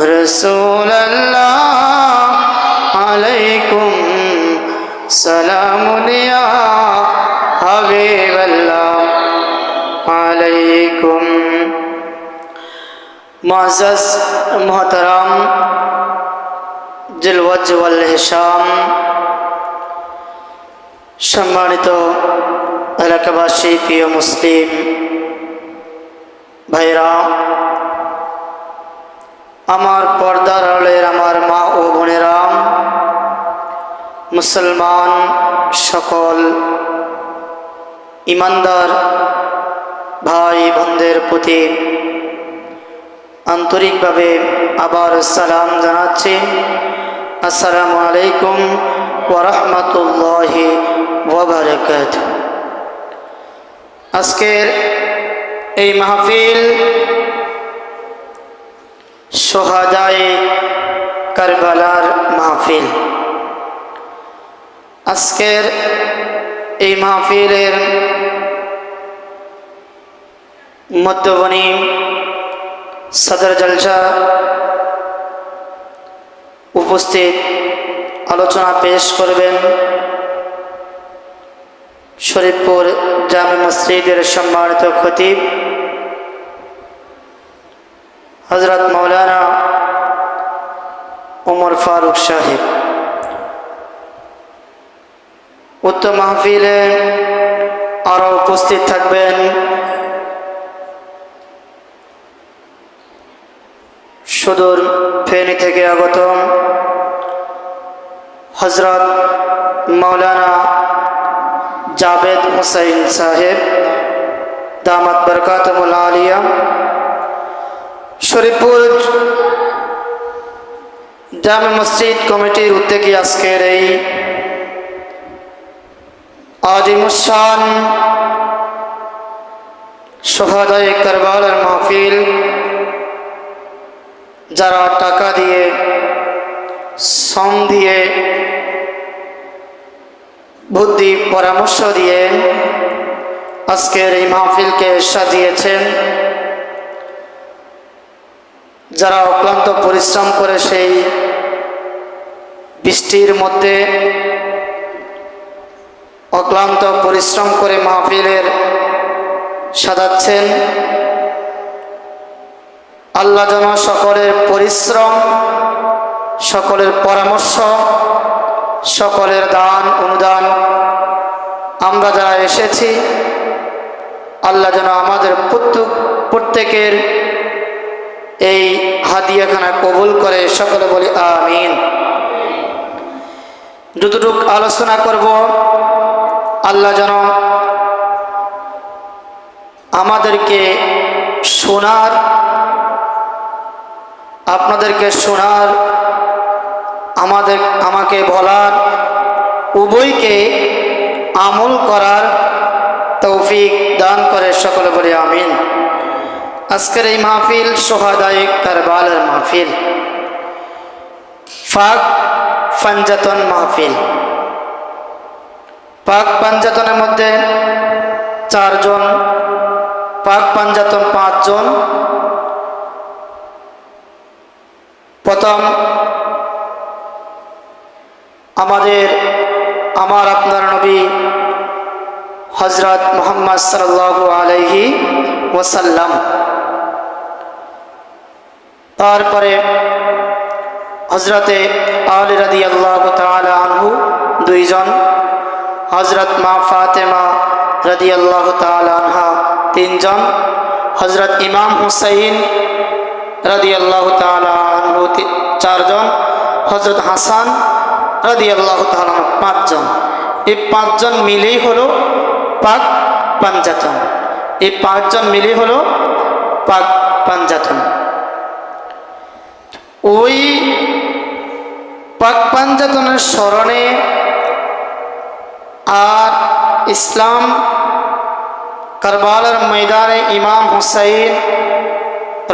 রাসূলুল্লাহ আলাইকুম সালামুন ইয়া হাবিবাল্লাহ আলাইকুম। মুআজ্জাজ মুহতারাম জিল ওয়াজ ওয়াল হিশাম, সম্মানিত এলাকাবাসী, প্রিয় মুসলিম ভাইরা, আমার পর্দার আড়ালের আমার মা ও বোনেরা, মুসলমান সকল ইমানদার ভাই বোনদের প্রতি আন্তরিকভাবে আবার সালাম জানাচ্ছি। আসসালামু আলাইকুম ওয়া রাহমাতুল্লাহি ওয়া বারাকাতুহু। আজকের এই মাহফিল সোহাদায়ে কারবালার মাহফিল। আজকের এই মাহফিলের মধ্যবনী সদর জলসা উপস্থিত আলোচনা পেশ করবেন শরীফপুর জামে মসজিদের সম্মানিত খতিব হযরত মাওলানা ওমর ফারুক সাহেব। উক্ত মাহফিলে আরও উপস্থিত থাকবেন সুদূর ফেনী থেকে আগত হযরত মাওলানা জাবেদ হুসাইন সাহেব দামাত বরকাতুল আলিয়া। শরীফপুর জামে মসজিদ কমিটির উদ্যোগে আজকের এই আজিমুশান সোহাদায়ে কারবালার মাহফিল, যারা টাকা দিয়ে, শ্রম দিয়ে, বুদ্ধি পরামর্শ দিয়ে আজকের এই মাহফিলকে সাজিয়েছেন, যারা অক্লান্ত পরিশ্রম করে সেই বৃষ্টির মধ্যে অক্লান্ত পরিশ্রম করে মাহফিলের সাজাচ্ছেন, আল্লাহ যেন সকলের পরিশ্রম, সকলের পরামর্শ, সকলের দান অনুদান, আমরা যারা এসেছি, আল্লাহ যেন আমাদের প্রত্যেকের এই হাদিয়াখানা কবুল করে, সকলে বলি আমিন। যতটুকু আলোচনা করব, আল্লাহ যেন আমাদেরকে শোনার, আপনাদেরকে শোনার, আমাকে বলার, উভয়কে আমল করার তৌফিক দান করে, সকলে বলি আমিন। আজকের এই মাহফিল সোহাদায়ে কারবালার মাহফিল, পাক পাঞ্জাতন মাহফিল। পাক পাঞ্জাতনের মধ্যে 4 জন, পাক পাঞ্জাতন 5 জন। প্রথম আমার আপনার নবী হযরত মুহাম্মদ সাল্লাল্লাহু আলাইহি ওয়াসাল্লাম, তারপরে হযরতে আলী রাদিয়াল্লাহু তাআলা আনহু 2 জন, হযরত মা ফাতেমা রাদিয়াল্লাহু তাআলা আনহা 3 জন, হযরত ইমাম হুসাইন রাদিয়াল্লাহু তাআলা আনহু 4 জন, হযরত হাসান রাদিয়াল্লাহু তাআলা 5 জন। এই 5 জন মিলেই হলো পাক পাঞ্জাতন। এই 5 জন মিলেই হলো পাক পাঞ্জাতন। ওই পাক পাঞ্জাতনের স্মরণে আর ইসলাম কারবালার ময়দানে ইমাম হুসাইন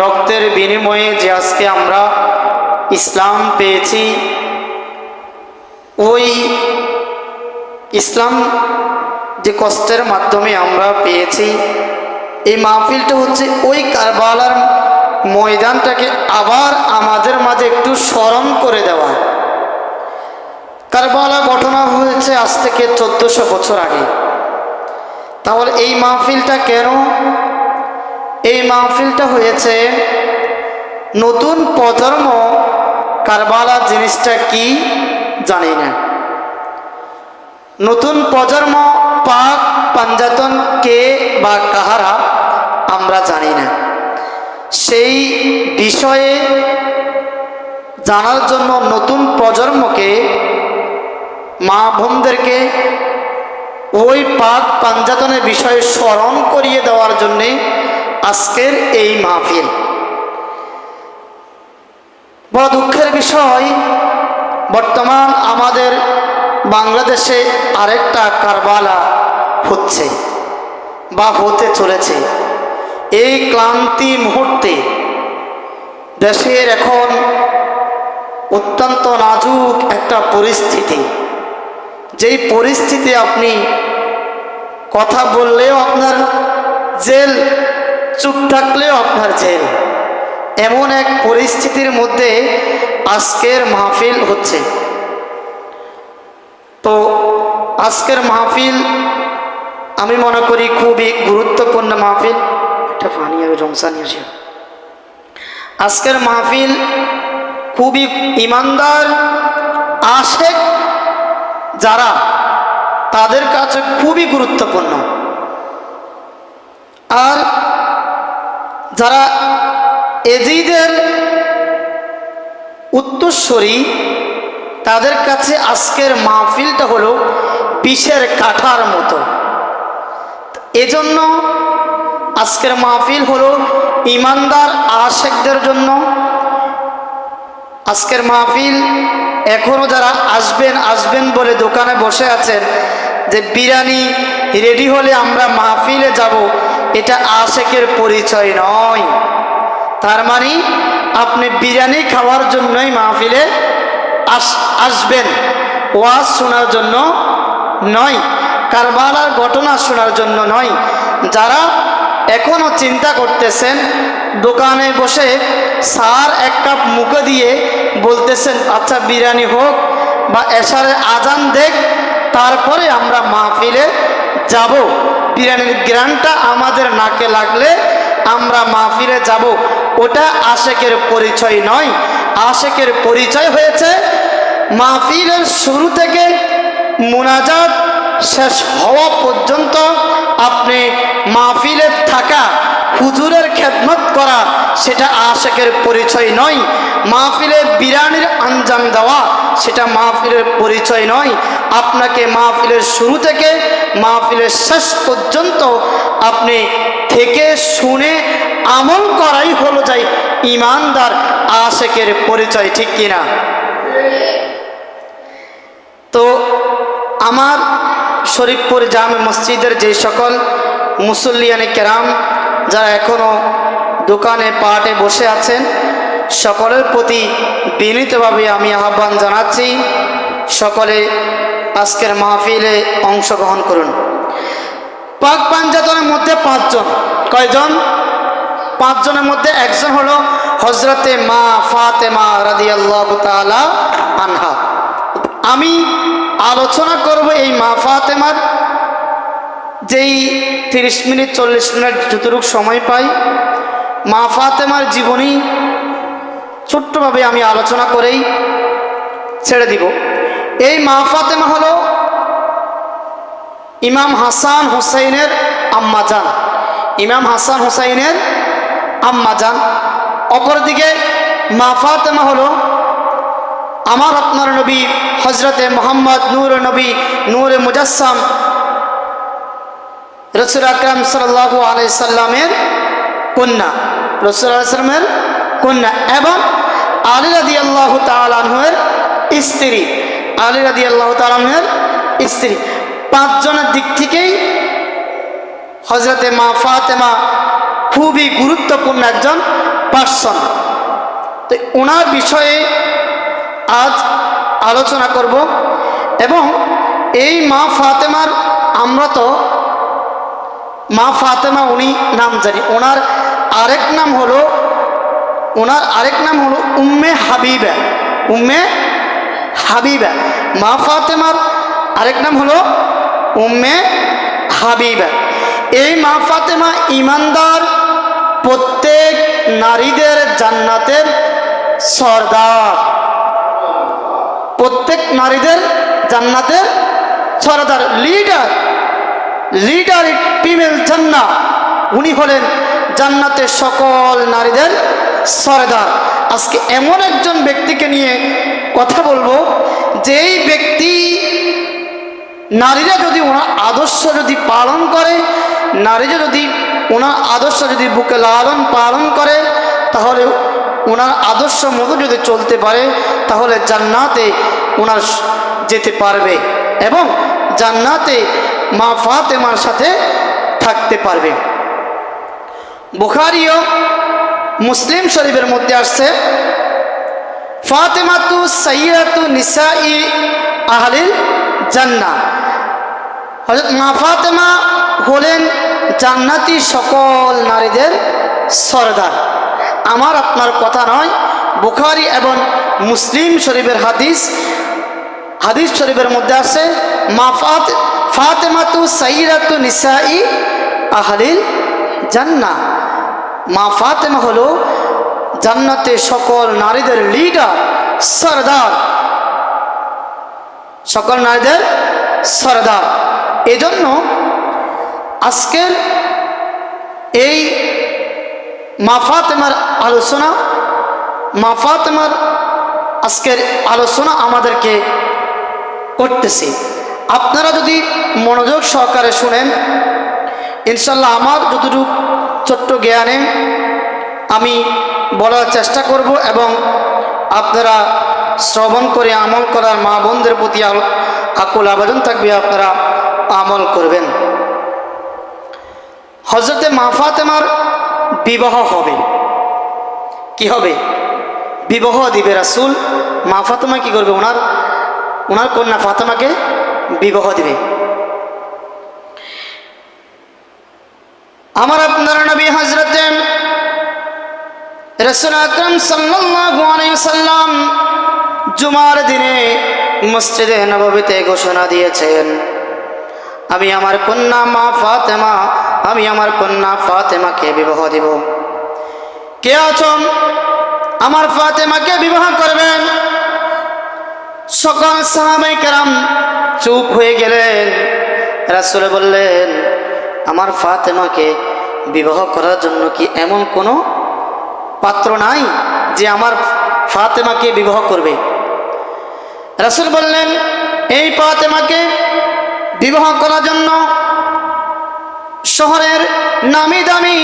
রক্তের বিনিময়ে যে আজকে আমরা ইসলাম পেয়েছি, ওই ইসলাম যে কষ্টের মাধ্যমে আমরা পেয়েছি, এই মাহফিলটা হচ্ছে ওই কারবালার ময়দানটাকে আবার আমাদের মাঝে একটু স্মরণ করে দেওয়া। কারবালা ঘটনা হয়েছে আজ থেকে 1400 বছর আগে। তাহলে এই মাহফিলটা কেন? এই মাহফিলটা হয়েছে নতুন প্রজন্ম কারবালা জিনিসটা কি জানি না। নতুন প্রজন্ম পাক পাঞ্জাতন কে বা কাহারা আমরা জানি না। সেই বিষয়ে জানার জন্য নতুন প্রজন্মকে, মা বোনদেরকে ওই পাক পাঞ্জাতনের বিষয়ে স্মরণ করিয়ে দেওয়ার জন্যে আজকের এই মাহফিল। বড় দুঃখের বিষয়, বর্তমান আমাদের বাংলাদেশে আরেকটা কারবালা হচ্ছে বা হতে চলেছে। এই ক্লান্তি মুহূর্তে দেশের এখন অত্যন্ত নাজুক একটা পরিস্থিতি, যেই পরিস্থিতি আপনি কথা বললেও আপনার জেল, চুপ থাকলেও আপনার জেল, এমন এক পরিস্থিতির মধ্যে আজকের মাহফিল হচ্ছে। তো আজকের মাহফিল আমি মনে করি খুবই গুরুত্বপূর্ণ মাহফিল। একটা পানি আমি রমজান আসি। আজকের মাহফিল খুবই ইমানদার আশেক যারা, তাদের কাছে খুবই গুরুত্বপূর্ণ। আর যারা এজিদের উত্তরসূরি, তাদের কাছে আজকের মাহফিলটা হলো বিষের কাঠার মতো। এজন্য আজকের মাহফিল হলো ইমানদার আশেকদের জন্য। আজকের মাহফিল এখনও যারা আসবেন বলে দোকানে বসে আছেন যে বিরিয়ানি রেডি হলে আমরা মাহফিলে যাব, এটা আশেকের পরিচয় নয়। তার মানে আপনি বিরিয়ানি খাওয়ার জন্যই মাহফিলে আসবেন, ওয়াজ শোনার জন্য নয়, কারবালার ঘটনা শোনার জন্য নয়। যারা এখনও চিন্তা করতেছেন, দোকানে বসে সার এক কাপ মুখে দিয়ে বলতেছেন আচ্ছা বিরিয়ানি হোক বা এশারে আজান দেখ, তারপরে আমরা মাহফিলে যাব, বিরিয়ানির গ্রানটা আমাদের নাকে লাগলে আমরা মাহফিলে যাব, ওটা আশেকের পরিচয় নয়। আশেকের পরিচয় হয়েছে মাহফিলের শুরু থেকে মুনাজাত শেষ হওয়া পর্যন্ত আপনি মাহফিলে থাকা, হুজুরের খেদমত করা, সেটা আশেকের পরিচয় নয়। মাহফিলে বিরিয়ানির আঞ্জাম দেওয়া, সেটা মাহফিলের পরিচয় নয়। আপনাকে মাহফিলের শুরু থেকে মাহফিলের শেষ পর্যন্ত আপনি থেকে শুনে আমল করাই হলো যাই ইমানদার আশেকের পরিচয়, ঠিক কিনা? তো আমার শরীফপুর জামে মসজিদের যে সকল মুসল্লিয়ানে কেরাম যারা এখনও দোকানে পাটে বসে আছেন, সকলের প্রতি বিনীতভাবে আমি আহ্বান জানাচ্ছি, সকলে আজকের মাহফিলে অংশগ্রহণ করুন। পাক পাঞ্জাতনের মধ্যে 5 জন। কয়জন? 5 জনের মধ্যে একজন হলো হজরতে মা ফাতেমা রাদিয়াল্লাহু তাআলা আনহা। আমি আলোচনা করব এই মা ফাতেমার, যেই 30 মিনিট 40 মিনিট যতটুকু সময় পাই, মা ফাতেমার জীবনী ছোট্টভাবে আমি আলোচনা করেই ছেড়ে দিব। এই মা ফাতেমা হলো ইমাম হাসান হুসাইনের আম্মা জান, ইমাম হাসান হুসাইনের আম্মা জান। অপরদিকে মা ফাতেমা হলো আমার আপনার নবী হজরতে মোহাম্মদ নূর নবী নূরে মুজাসসাম রাসূল আকরাম সাল্লাল্লাহু আলাইহি সাল্লামের কন্যা, রাসূল সাল্লামের কন্যা, এবং আলী রাদিয়াল্লাহু তাআলা আনহুর স্ত্রী, আলী রাদিয়াল্লাহু তাআলা আনহুর স্ত্রী। 5 জনের দিক থেকেই হজরতে মা ফাতেমা খুবই গুরুত্বপূর্ণ একজন পার্সন। তো ওনার বিষয়ে আজ আলোচনা করব। এবং এই মা ফাতেমার, আমরা তো মা ফাতেমা উনি নাম জানি, ওনার আরেক নাম হলো ওনার আরেক নাম হলো উম্মে হাবিবা। উম্মে হাবিবা, মা ফাতেমার আরেক নাম হলো উম্মে হাবিবা। এই মা ফাতেমা ইমানদার প্রত্যেক নারীদের জান্নাতের সরদার, প্রত্যেক নারীদের জান্নাতের সরদার, লিডার ফিমেল জান্নাত। উনি হলেন জান্নাতের সকল নারীদের সরদার। আজকে এমন একজন ব্যক্তিকে নিয়ে কথা বলবো, যেই ব্যক্তি নারীরা যদি ওনার আদর্শ যদি পালন করে, নারীরা যদি ওনার আদর্শ যদি বুকে লালন পালন করে, তাহলে ওনার আদর্শ মতো যদি চলতে পারে, তাহলে জান্নাতে ওনার যেতে পারবে এবং জান্নাতে মা ফাতেমার সাথে থাকতে পারবে। বুখারী ও মুসলিম শরীফের মধ্যে আসছে, ফাতেমাতু সাইয়্যিদাতু নিসাই আহলিল জান্নাহ। হযরত মা ফাতেমা হলেন জান্নাতি সকল নারীদের সরদার। আমার আপনার কথা নয়, বুখারী এবং মুসলিম শরীফের হাদিস শরীফের মধ্যে আছে, মা ফাতেমাতু সাইয়্যিদাতু নিসাই আহলিল জান্নাহ। মা ফাতেমা হলো জান্নাতের সকল নারীদের লিডার, সরদার, সকল নারীদের সরদার। এজন্য আজকের এই মা ফাতেমার আলোচনা, মা ফাতেমার আজকের আলোচনা আমাদেরকে করতেছি। আপনারা যদি মনোযোগ সহকারে শুনেন, ইনশাল্লাহ আমার যতটুকু ছোট্ট জ্ঞানে আমি বলার চেষ্টা করব এবং আপনারা শ্রবণ করে আমল করার মা বোনদের প্রতি আকুল আবেদন থাকবে, আপনারা আমল করবেন। হযরতে মা ফাতেমার বিবাহ হবে। কি হবে? বিবাহ দিবে রাসূল। মা ফাতেমা কি করবে? ওনার কন্যা ফাতেমাকে বিবাহ দিবে। আমার আপনার নবী হযরতে রাসূল আকরাম সাল্লাল্লাহু আলাইহি ওয়াসাল্লাম জুমার দিনে মসজিদে নববীতে ঘোষণা দিয়েছেন, আমি আমার কন্যা ফাতেমাকে বিবাহ দিব। কে আছেন আমার ফাতেমাকে বিবাহ করবেন? সকল সাহাবায়ে কেরাম চুপ হয়ে গেলেন। রাসূল বললেন, আমার ফাতেমাকে বিবাহ করার জন্য কি এমন কোনো পাত্র নাই যে আমার ফাতেমাকে বিবাহ করবে? রাসূল বললেন, এই ফাতেমাকে বিবাহ করার জন্য শহরের নামি দামি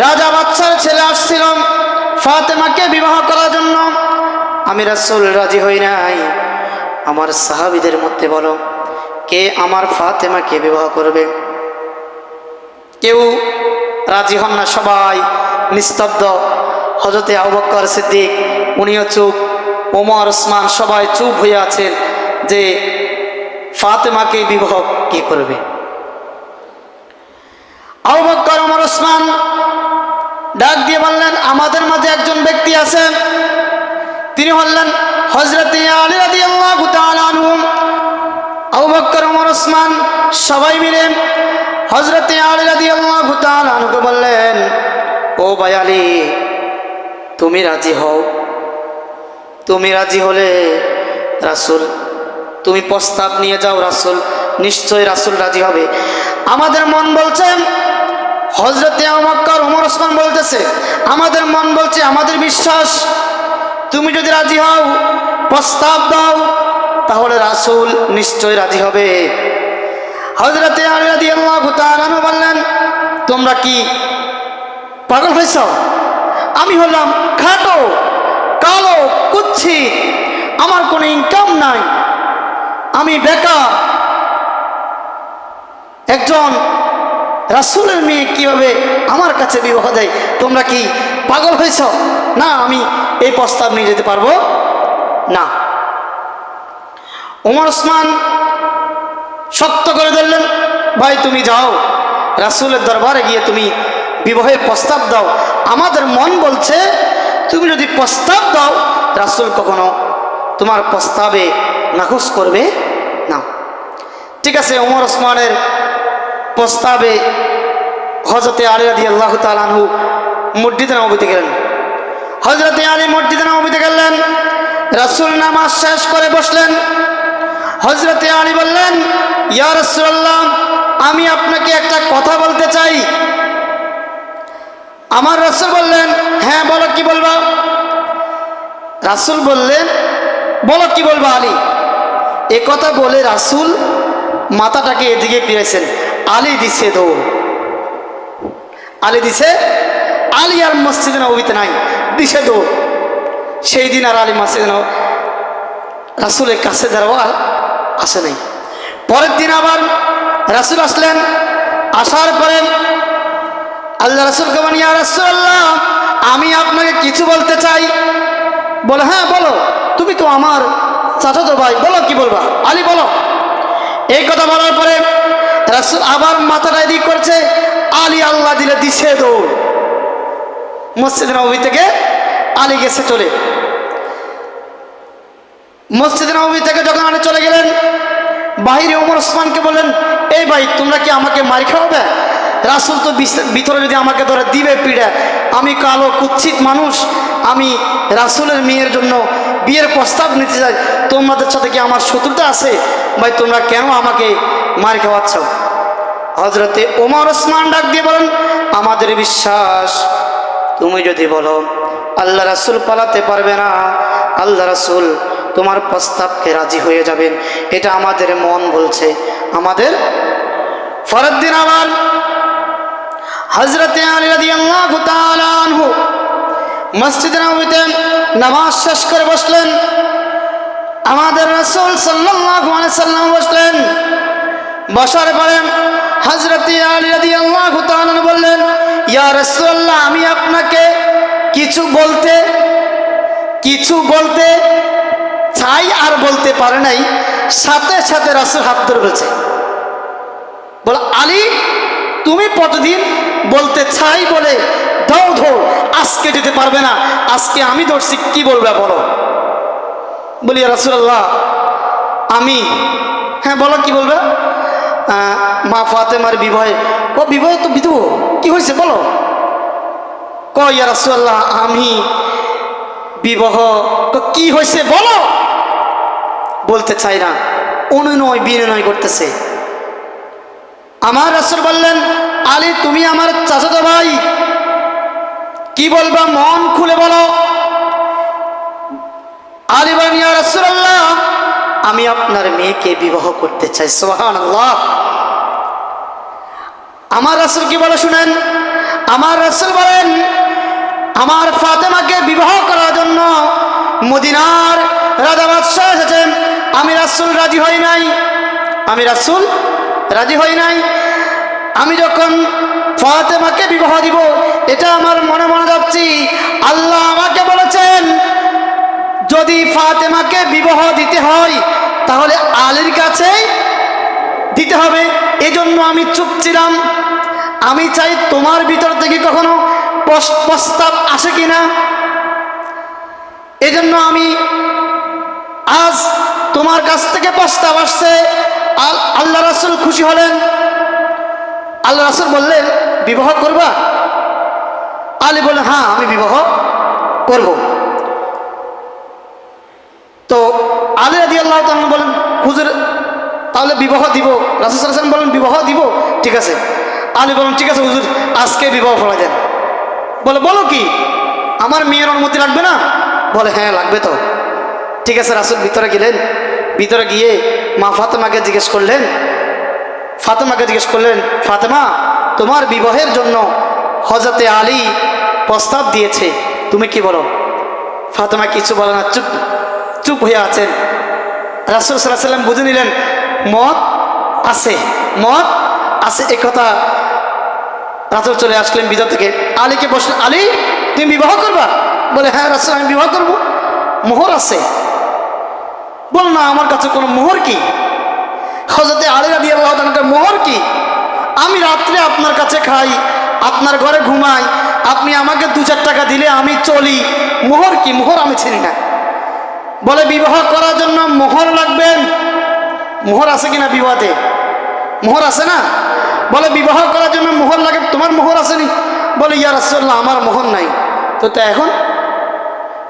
রাজা বাদশার ছেলে আসছিল ফাতেমাকে বিবাহ করার জন্য। আমি রাসূল রাজি হই নাই। আমার সাহাবীদের মধ্যে বলো, কে আমার ফাতেমাকে বিবাহ করবে? কেউ রাজি হন না, সবাই নিস্তব্ধ। হযরতে আবু বকর সিদ্দিক উনিও চুপ, ওমর ওসমান সবাই চুপ হয়ে আছেন যে ফাতেমাকে বিবাহ কি করবে। আবু বকর ওমর ওসমান ডাক দিয়ে বললেন, আমাদের মাঝে একজন ব্যক্তি আছেন, তিনি হলেন হযরতে আলী রাদিয়াল্লাহু তাআলা আনহু। আবু বকর ওমর ওসমান সবাই মিলে হযরতে আলী রাদিয়াল্লাহু তাআলা আনহুকে বললেন, ও ভাই আলী, তুমি রাজি হও। তুমি রাজি হলে রাসূল, তুমি প্রস্তাব নিয়ে যাও, রাসূল নিশ্চয় রাসূল রাজি হবে। আমাদের মন বলছে, হযরতে আবু বকর ওমর ওসমান বলতেছে, আমাদের মন বলছে, আমাদের বিশ্বাস, তুমি যদি রাজি হও, প্রস্তাব দাও, তাহলে রাসূল নিশ্চয় রাজি হবে। হযরতে আলী রাদিয়াল্লাহু তাআলা আনহু বললেন, তোমরা কি পাগল হয়েছ? আমি হলাম খাটো, কালো, কুচ্ছিত, আমার কোনো ইনকাম নাই, আমি বেকার, একজন রাসূলের মেয়ে কিভাবে আমার কাছে বিবাহ দেয়? তোমরা কি পাগল হয়েছ? না, আমি এই প্রস্তাব নিয়ে যেতে পারবো না। ওমর ওসমান শক্ত করে ধরলেন, ভাই তুমি যাও, রাসূলের দরবারে গিয়ে তুমি বিবাহের প্রস্তাব দাও। আমাদের মন বলছে প্রস্তাব দাও, রাসূল কখনো তোমার প্রস্তাবে নাকচ করবে না। ঠিক আছে, ওমর ওসমানের প্রস্তাবে হযরতে আলী রাদিয়াল্লাহু তাআলা আনহু মসজিদে নববীতে গেলেন। হযরতে আলী মসজিদে নববীতে গেলেন, রাসূল নামাজ শেষ করে বসলেন। হযরতে আলী বললেন, ইয়া রাসূলুল্লাহ, আমি আপনাকে একটা কথা বলতে চাই। আমার রাসূল বললেন, হ্যাঁ বলো, কি বলবা? রাসূল বললেন, বলো কি বলবা আলী। এ কথা বলে রাসূল মাথাটাকে এদিকে ফিরেছেন। আলী দিছে দৌড়, আলী দিছে, আলী আর মসজিদে নববীতে নাই, দিছে দৌড়। সেই দিন আর আলী মসজিদে রাসূলের কাছে দাঁড়াও আসে নাই। পরের দিন আবার রাসূল আসলেন। আসার পরে আল্লাহ রাসূলকে বলেন, ইয়া রাসূলুল্লাহ, আমি আপনাকে কিছু বলতে চাই। বলে, হ্যাঁ বলো, তুমি তো আমার চাচাতো ভাই, বলো কি বলবা। আলী বলো। এই কথা বলার পরে রাসূল আবার মাথাটা এদিক করছে। আলী আল্লাহ দিলে দিছে দৌড়। মসজিদে নববী থেকে আলী গেছে চলে। মসজিদে নববী থেকে যখন আলী চলে গেলেন, বাহিরে ওমর ওসমানকে বললেন, এই ভাই তোমরা কি আমাকে মার খাওয়াবে? রাসূল তো ভিতরে যদি আমাকে ধরে দিবে পিড়ে, আমি কালো কুৎসিত মানুষ, আমি রাসূলের মেয়ের জন্য বিয়ের প্রস্তাব নিতে চাই, তোমাদের সাথে কি আমার শত্রুতা আছে? ভাই তোমরা কেন আমাকে মার খাওয়াচ্ছ? হযরতে ওমর ওসমান ডাক দিয়ে বলেন, আমাদের বিশ্বাস তুমি যদি বলো আল্লাহ রাসূল পালাতে পারবে না, আল্লাহ রাসূল তোমার প্রস্তাবকে রাজি হয়ে যাবেন, এটা আমাদের মন বলছে। আমাদের পরের দিন আবার হযরতে আলী রাদিয়াল্লাহু তাআলা আনহু মসজিদে নববীতে নামাজ শেষ করে বসলেন। আমাদের রাসূল সাল্লাল্লাহু আলাইহি সাল্লাম বসলেন। বসার পরে হযরতে আলী রাদিয়াল্লাহু তাআলা বললেন, ইয়া রাসূলুল্লাহ, আমি আপনাকে কিছু বলতে চাই আর বলতে পারে নাই। সাথে সাথে রাসূল হাত ধরে বলছে, বল আলী, তুমি প্রতিদিন বলতে চাই বলে দাও ধর, আজকে দিতে পারবে না, আজকে আমি ধরছি, কি বলবে বলো। বলি, ইয়া রাসূলুল্লাহ, আমি, হ্যাঁ বলো কি বলবে। মা ফাতেমার বিবাহে, ও বিবাহ তো বিধু, কি হয়েছে বলো। ইয়া রাসূলুল্লাহ, আমি বিবাহ, কি হয়েছে বলো। বলতে চাই না, অনুনয় বিনয় করতেছে। আমার রাসূল বললেন, আলী তুমি আমার চাচাতো ভাই, কি বলবা মন খুলে বলো। আলী বলেন, ইয়া রাসূলুল্লাহ, আমি আপনার মেয়েকে বিবাহ করতে চাই। সুবহানাল্লাহ। আমার রাসূল কি বলে শুনেন। আমার রাসূল বলেন, আমার ফাতেমাকে বিবাহ করার জন্য মদিনার রাজা বাদশাহ এসেছেন, আমি রাসূল রাজি হই নাই, আমি রাসূল রাজি হই নাই। আমি যখন ফাতেমাকে বিবাহ দিব, এটা আমার মনে মনে ভাবছি, আল্লাহ আমাকে বলেছেন যদি ফাতেমাকে বিবাহ দিতে হয় তাহলে আলীর কাছে দিতে হবে। এজন্য আমি চুপ ছিলাম। আমি চাই তোমার ভিতর থেকে কখনো প্রস্তাব আসে কিনা, এজন্য আমি আজ তোমার কাছ থেকে প্রস্তাব আসছে। আল্লাহ রাসূল খুশি হলেন। আল্লাহ রাসূল বললেন, বিবাহ করবা? আলী বললেন, হ্যাঁ আমি বিবাহ করব। তো আলী রাদিয়াল্লাহু তাআলা বলেন, হুজুর তাহলে বিবাহ দিব। রাসূল সাল্লাল্লাহু আলাইহি ওয়াসাল্লাম বলেন, বিবাহ দিব, ঠিক আছে। আলী বলেন, ঠিক আছে হুজুর, আজকে বিবাহ পড়া দেন। বলো কি, আমার মেয়ের অনুমতি লাগবে না? বলে, হ্যাঁ লাগবে তো। ঠিক আছে, রাসূল ভিতরে গেলেন। ভিতরে গিয়ে মা ফাতেমাকে জিজ্ঞেস করলেন, ফাতেমা, তোমার বিবাহের জন্য হযরতে আলী প্রস্তাব দিয়েছে, তুমি কি বলো? ফাতেমা কিছু বলে না, চুপ হয়ে আছেন। রাসূল সাল্লাল্লাহু আলাইহি ওয়াসাল্লাম বুঝে নিলেন মত আছে এই কথা। রাসূল চলে আসলেন ভিতর থেকে, আলীকে বসলেন, আলী তুমি বিবাহ করবা? বলে, হ্যাঁ রাসূল আমি বিবাহ করব। মোহর আছে? বল না, আমার কাছে কোনো মোহর কি? হযরতে আলী রাদিয়াল্লাহু তাআলা, মোহর কি? আমি রাত্রে আপনার কাছে খাই, আপনার ঘরে ঘুমাই, আপনি আমাকে 2-4 টাকা দিলে আমি চলি। মোহর কি? মোহর আমি চিনি না। বলে বিবাহ করার জন্য মোহর লাগবে। মোহর আছে কিনা? বিবাহতে মোহর আছে না? বলে বিবাহ করার জন্য মোহর লাগে, তোমার মোহর আসেনি? বলে ইয়া রাসূলুল্লাহ আমার মোহর নাই। তো এখন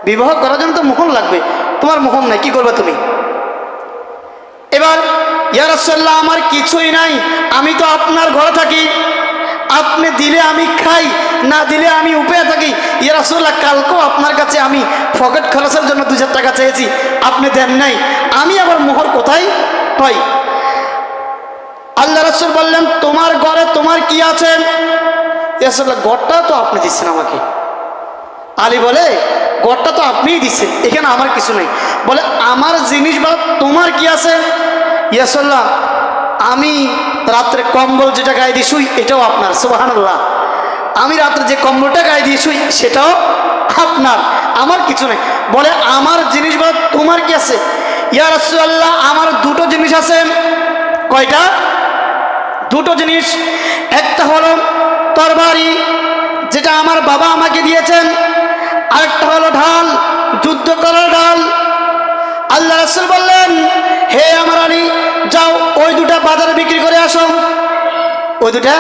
বিবাহ করার জন্য তো মোহর লাগবে, তোমার মোহর নাই, কি করবে তুমি? এবার ইয়া রাসূলুল্লাহ আমার কিছুই নাই, আমি তো আপনার ঘরে থাকি, আপনি দিলে আমি খাই, না দিলে আমি উপায়ে থাকি। ইয়া রাসূলুল্লাহ কালকেও আপনার কাছে আমি পকেট খরচের জন্য 2-4 টাকা চেয়েছি, আপনি দেন নাই, আমি আবার মোহর কোথায় পাই? আল্লাহ রাসূল বললেন তোমার ঘরে তোমার কি আছে? ইয়া রাসূলুল্লাহ ঘরটা তো আপনি দিচ্ছেন আমাকে। আলী বলে ঘরটা তো আপনিই দিচ্ছেন, এখানে আমার কিছু নেই। বলে আমার জিনিস বা তোমার কি আছে? ইয়া রাসূলুল্লাহ আমি রাত্রে কম্বল যেটা গায়ে দিয়ে শুই এটাও আপনার। সুবহানাল্লাহ, আমি রাত্রে যে কম্বলটা গায়ে দিয়ে শুই সেটাও আপনার, আমার কিছু নেই। বলে আমার জিনিস বা তোমার কি আছে? ইয়া রাসূলুল্লাহ আমার 2টো জিনিস আছে। কয়টা? 2টো জিনিস। একটা হলো তরবারি, যেটা আমার বাবা আমাকে দিয়েছেন, আরেকটা হলো ঢাল, যুদ্ধ করার ঢাল। আল্লাহ রাসূল বললেন হে আমার আলী যাও ওই 2টা বাজারে বিক্রি করে আসো, ওই 2টা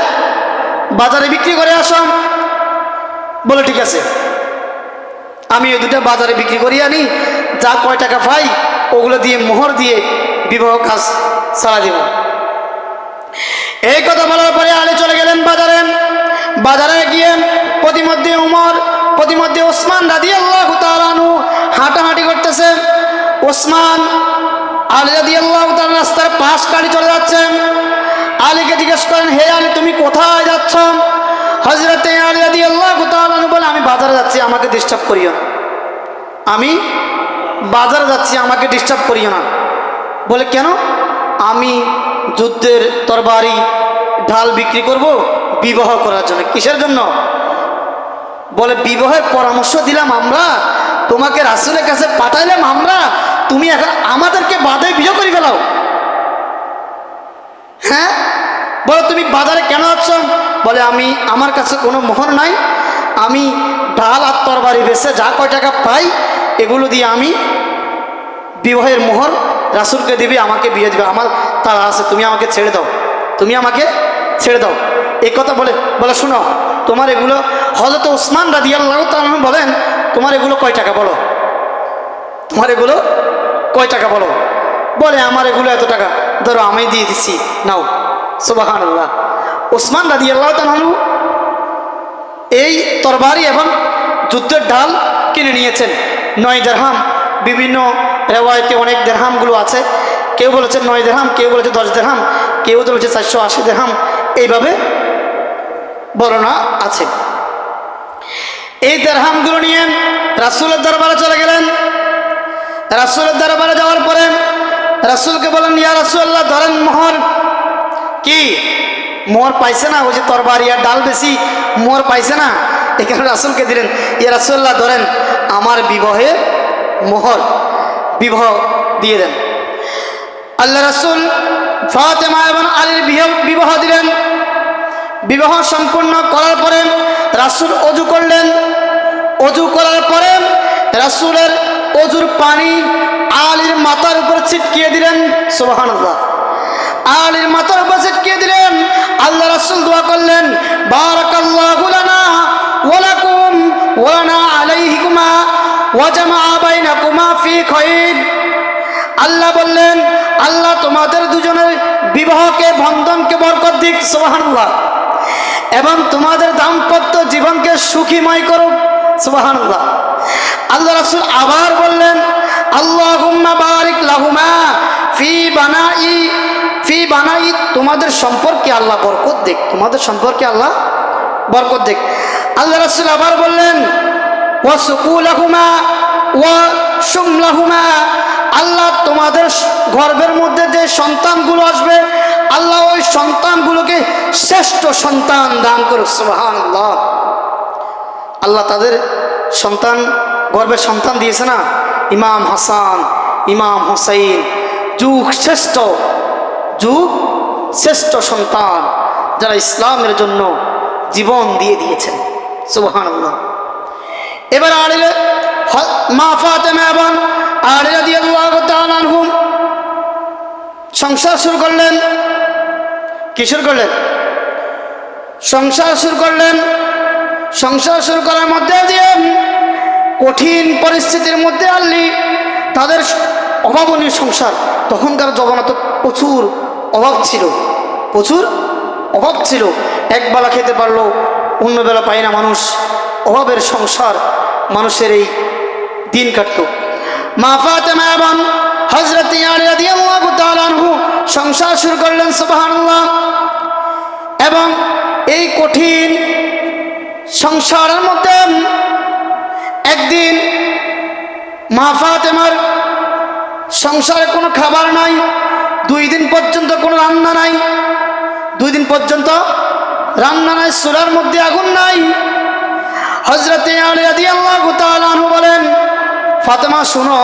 বাজারে বিক্রি করে আসো। বলে ঠিক আছে, আমি ওই 2টা বাজারে বিক্রি করি আনি, যা কয় টাকা পাই ওগুলো দিয়ে মোহর দিয়ে বিবাহ কাজ চালা দেব। এই কথা বলার পরে আলী চলে গেলেন বাজারে। বাজারে গিয়ে প্রতিমধ্যে উমর, প্রতিমধ্যে ওসমান রাদিয়াল্লাহু তাআলা আনহু হাঁটাহাঁটি করতেছে। ওসমান আলী রাদিয়াল্লাহু তাআলা রাস্তার পাশ কাটি চলে যাচ্ছেন। আলীকে জিজ্ঞেস করেন হে আলী তুমি কোথায় যাচ্ছ? হযরতে আলী রাদিয়াল্লাহু তাআলা আনহু বলে আমি বাজারে যাচ্ছি, আমাকে ডিস্টার্ব করিও না। আমি বাজারে যাচ্ছি, আমাকে ডিস্টার্ব করিও না। বলে কেন? আমি যুদ্ধের তরবারি ঢাল বিক্রি করব বিবাহ করার জন্য। কিসের জন্য? বলে বিবাহের পরামর্শ দিলাম আমরা, তোমাকে রাসূলের কাছে পাঠাইলাম আমরা, তুমি এখন আমাদেরকে বাধে বিয়ে করে ফেলাও। হ্যাঁ, বলে তুমি বাজারে কেন যাচ্ছ? বলে আমি আমার কাছে কোনো মোহর নাই, আমি ঢাল আর তরবারি বেচে যা কয় টাকা পাই এগুলো দিয়ে আমি বিবাহের মোহর রাসূলকে দিবি, আমাকে বিয়ে দিবে, আমার তারা আছে, তুমি আমাকে ছেড়ে দাও, তুমি আমাকে ছেড়ে দাও। এই কথা বলে শুনো তোমার এগুলো, হযরত ওসমান রাদিয়াল্লাহু তাআলা বলেন তোমার এগুলো কয় টাকা বলো, তোমার এগুলো কয় টাকা বলো? বলে আমার এগুলো এত টাকা, ধরো আমি দিয়ে দিচ্ছি, নাও। সুবহানাল্লাহ। ওসমান রাদিয়াল্লাহু তাআলা এই তরবারি এবং যুদ্ধের ঢাল কিনে নিয়েছেন 9 দিরহাম। বিভিন্ন রেওয়ায়েতে অনেক দিরহামগুলো আছে, কেউ বলেছে 9 দিরহাম, কেউ বলেছে 10 দিরহাম, কেউ বলেছে 480 দিরহাম, এইভাবে বর্ণনা আছে। এই দিরহামগুলো নিয়ে রাসূলের দরবারে চলে গেলেন। রাসূলের দরবারে যাওয়ার পরে রাসূলকে বলেন ইয়া রাসূলুল্লাহ ধরেন মোহর। কি মোহর পাইছে না? ওই যে তরবারি আর ডাল বেশি মোহর পাইছে না, এখানে রাসূলকে দিলেন। ইয়া রাসূলুল্লাহ ধরেন আমার বিবাহে মোহর, বিবাহ দিয়ে দেন। আল্লাহ রাসূল ফাতেমা এবং আলীর বিবাহ দিলেন। বিবাহ সম্পূর্ণ করার পরে রাসূল ওযু করলেন। ওযু করার পরে রাসূলের ওযুর পানি আলীর মাথার উপর ছিটিয়ে দিলেন। সুবহানাল্লাহ। আলীর মাথার উপর ছিটিয়ে দিলেন। আল্লাহ রাসূল দোয়া করলেন বারাকাল্লাহু লানা ওয়া লাকুম ওয়া লানা আলাইহিকুমা ওয়া জামাআ বাইনাকুমা ফি খায়র। আল্লাহ বললেন আল্লাহ তোমাদের দুজনের বিবাহকে, বন্ধনকে বরকত দিক। সুবহানাল্লাহ। এবং তোমাদের দাম্পত্য জীবনকে সুখীময় করুক। সুবহানাল্লাহ। আল্লাহ রাসূল আবার বললেন আল্লাহুম্মা বারিক লাহুমা ফি বানাই, তোমাদের সম্পর্কে আল্লাহ বরকত দিক, তোমাদের সম্পর্কে আল্লাহ বরকত দিক। আল্লাহ রাসূল আবার বললেন ওয়া সুকুলাহুমা ওয়া শুমলাহুমা, আল্লাহ তোমাদের গর্ভের মধ্যে যে সন্তানগুলো আসবে আল্লাহ ওই সন্তানগুলোকে শ্রেষ্ঠ সন্তান দান করুক। সুবহানাল্লাহ। আল্লাহ তাদের সন্তান, গর্ভের সন্তান দিয়েছে না, ইমাম হাসান, ইমাম হুসাইন, যুগ শ্রেষ্ঠ সন্তান, যারা ইসলামের জন্য জীবন দিয়ে দিয়েছেন। সুবহানাল্লাহ। এবার মা ফাতেমা এবং আলী রাদিয়াল্লাহু তাআলা আনহুম সংসার শুরু করলেন। কি শুরু করলেন? সংসার শুরু করলেন। সংসার শুরু করার মধ্যে দিয়ে কঠিন পরিস্থিতির মধ্যে তাদের অভাবনীয় সংসার। তখনকার জমানা তো প্রচুর অভাব ছিল, প্রচুর অভাব ছিল। একবেলা খেতে পারলো, অন্য বেলা পায় না মানুষ। অভাবের সংসার, মানুষের এই দিন কাটত। মা ফাতেমা এবং হযরত আলী রাদিয়াল্লাহু তাআলা আনহু সংসার শুরু করলেন। সুবহানাল্লাহ। এবং এই কঠিন সংসারের মধ্যে একদিন মা ফাতেমার সংসারে কোনো খাবার নাই, 2 দিন পর্যন্ত কোনো রান্না নাই, 2 দিন পর্যন্ত রান্না নাই, চুলার মধ্যে আগুন নাই। হযরত আলী রাদিয়াল্লাহু তাআলা আনহু বলেন, ফাতেমা শোনো,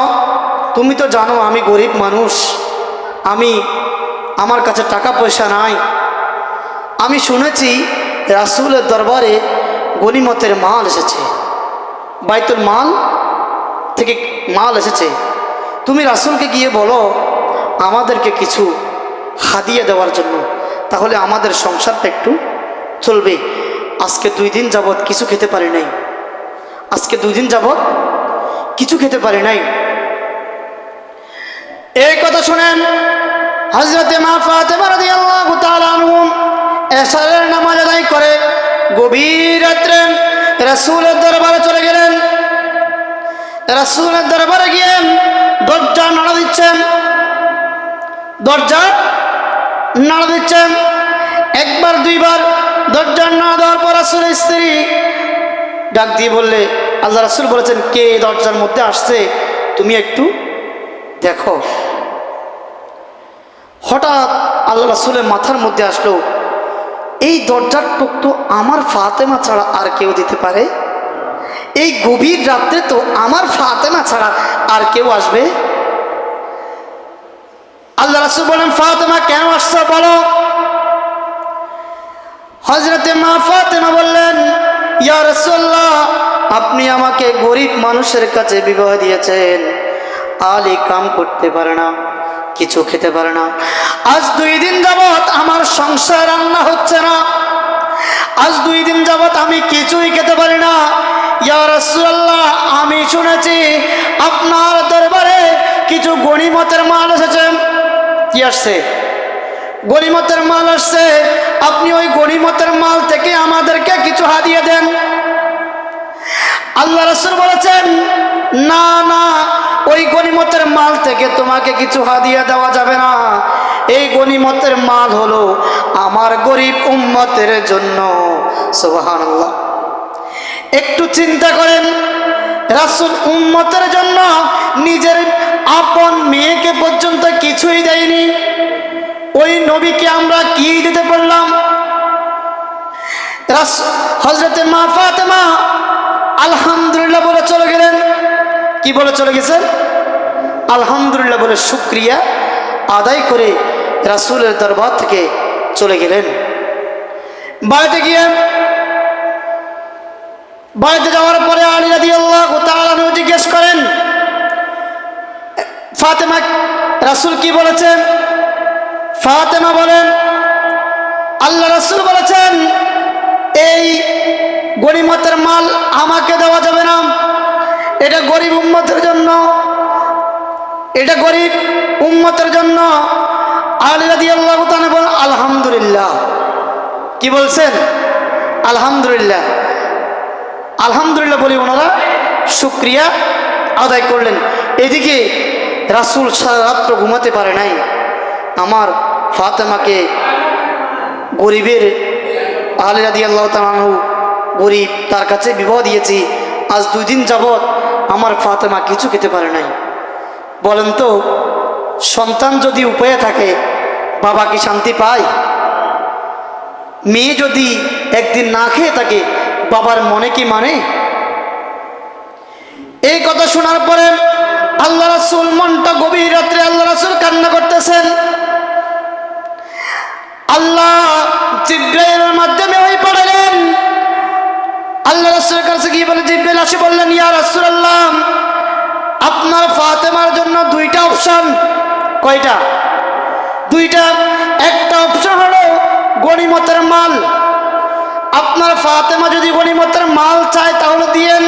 তুমি তো জানো আমি গরিব মানুষ, আমার কাছে টাকা পয়সা নাই। আমি শুনেছি রাসূলের দরবারে গনিমতের মাল এসেছে, বাইতুল মাল থেকে মাল এসেছে। তুমি রাসূলকে গিয়ে বলো আমাদেরকে কিছু হাদিয়া দেওয়ার জন্য, তাহলে আমাদের সংসারটা একটু চলবে। আজকে 2 দিন যাবৎ কিছু খেতে পারি নাই, আজকে 2 দিন যাবৎ কিছু খেতে পারি নাই। এই কথা শুনেন হযরত মা ফাতেমা রাদিয়াল্লাহু তাআলা আনহা এশারের নামাজ আদায় করে গভীর রাত্রে রাসূলের দরবারে চলে গেলেন। রাসূলের দরবারে গিয়ে দরজা নাড়া দিচ্ছেন, দরজা নাড়া দিচ্ছেন। 1 বার 2 বার দরজা নাড়া দেওয়ার পর রাসূলের স্ত্রী ডাক দিয়ে বললে, আল্লাহ রাসূল বলেছেন কে দরজার মধ্যে আসছে, তুমি একটু দেখো। হঠাৎ আল্লাহ রাসূলের মাথার মধ্যে আসলো, এই দরজার টোক তো আমার ফাতেমা ছাড়া আর কেউ দিতে পারে? এই গভীর রাত্রে তো আমার ফাতেমা ছাড়া আর কেউ আসবে? আল্লাহ রাসূল বলেন, ফাতেমা কেন আসছো বলো। হযরত মা ফাতেমা বললেন, ইয়া রাসূলুল্লাহ, আপনি আমাকে গরিব মানুষের কাছে বিবাহ দিয়েছেন, আলী কাম করতে পারে না, কিছু খেতে পারে না। আজ 2 দিন যাবত আমার সংসার রান্না হচ্ছে না, আজ 2 দিন যাবত আমি কিছুই খেতে পারি না। ইয়া রাসূলুল্লাহ, আমি শুনেছি আপনার দরবারে কিছু গনিমতের মাল এসেছে। কি আসছে? গনিমতের মাল আসছে। আপনি ওই গনিমতের মাল থেকে আমাদেরকে কিছু হাদিয়া দেন। আল্লাহ রাসূল বলেছেন, না না, ওই গনিমতের মাল থেকে তোমাকে কিছু হাদিয়া দেওয়া যাবে না। এই গনিমতের মাল হলো আমার গরিব উম্মতের জন্য। সুবহানাল্লাহ। একটু চিন্তা করেন, রাসূল উম্মতের জন্য নিজের আপন মেয়েকে পর্যন্ত কিছুই দেয়নি, ওই নবীকে আমরা কি দিতে পারলাম? হযরত মা ফাতেমা আলহামদুলিল্লাহ বলে চলে গেলেন। কি বলে চলে গেছেন? আলহামদুলিল্লাহ বলে শুকরিয়া আদায় করে রাসূলের দরবার থেকে চলে গেলেন। বাড়িতে গিয়ে বাড়িতে যাওয়ার পরে আলী রাদিয়াল্লাহু তাআলা জিজ্ঞেস করেন, ফাতেমা, রাসূল কি বলেছেন? ফাতেমা বলেন, আল্লাহ রাসূল বলেছেন এই গনিমতের মাল আমাকে দেওয়া যাবে না, এটা গরিব উম্মতের জন্য, এটা গরিব উম্মতের জন্য। আলী রাদিয়াল্লাহু তাআলা বলেন, আলহামদুলিল্লাহ। কি বলছেন? আলহামদুলিল্লাহ। আলহামদুলিল্লাহ বলে ওনারা শুকরিয়া আদায় করলেন। এদিকে রাসূল সারা রাত্র ঘুমাতে পারে নাই। আমার ফাতেমাকে গরিবের, আলী রাদিয়াল্লাহু তাআলা গরিব, তার কাছে বিবাহ দিয়েছি, আজ 2 দিন যাবৎ আমার ফাতেমা কিছু খেতে পারে নাই। বলেন তো, সন্তান যদি উপায়ে থাকে বাবা কি শান্তি পায়? মেয়ে যদি একদিন না খেয়ে থাকে বাবার মনে কি মানে? এই কথা শোনার পরে আল্লাহ রাসূল মনটা গভীর রাত্রে আল্লাহ রাসূল কান্না করতেছেন। আল্লাহ জিবরাইলের মাধ্যমে ওই পাঠালেন, আল্লাহ রাসূলের কাছে গিয়ে বলে, জিবরিল আসি বললেন, ইয়া রাসূলুল্লাহ, আপনার ফাতেমার জন্য দুইটা অপশন। কয়টা? দুইটা। একটা অপশন হলো গনিমতের মাল। আপনার ফাতেমা যদি গনিমতের মাল চায় তাহলে দিয়েন।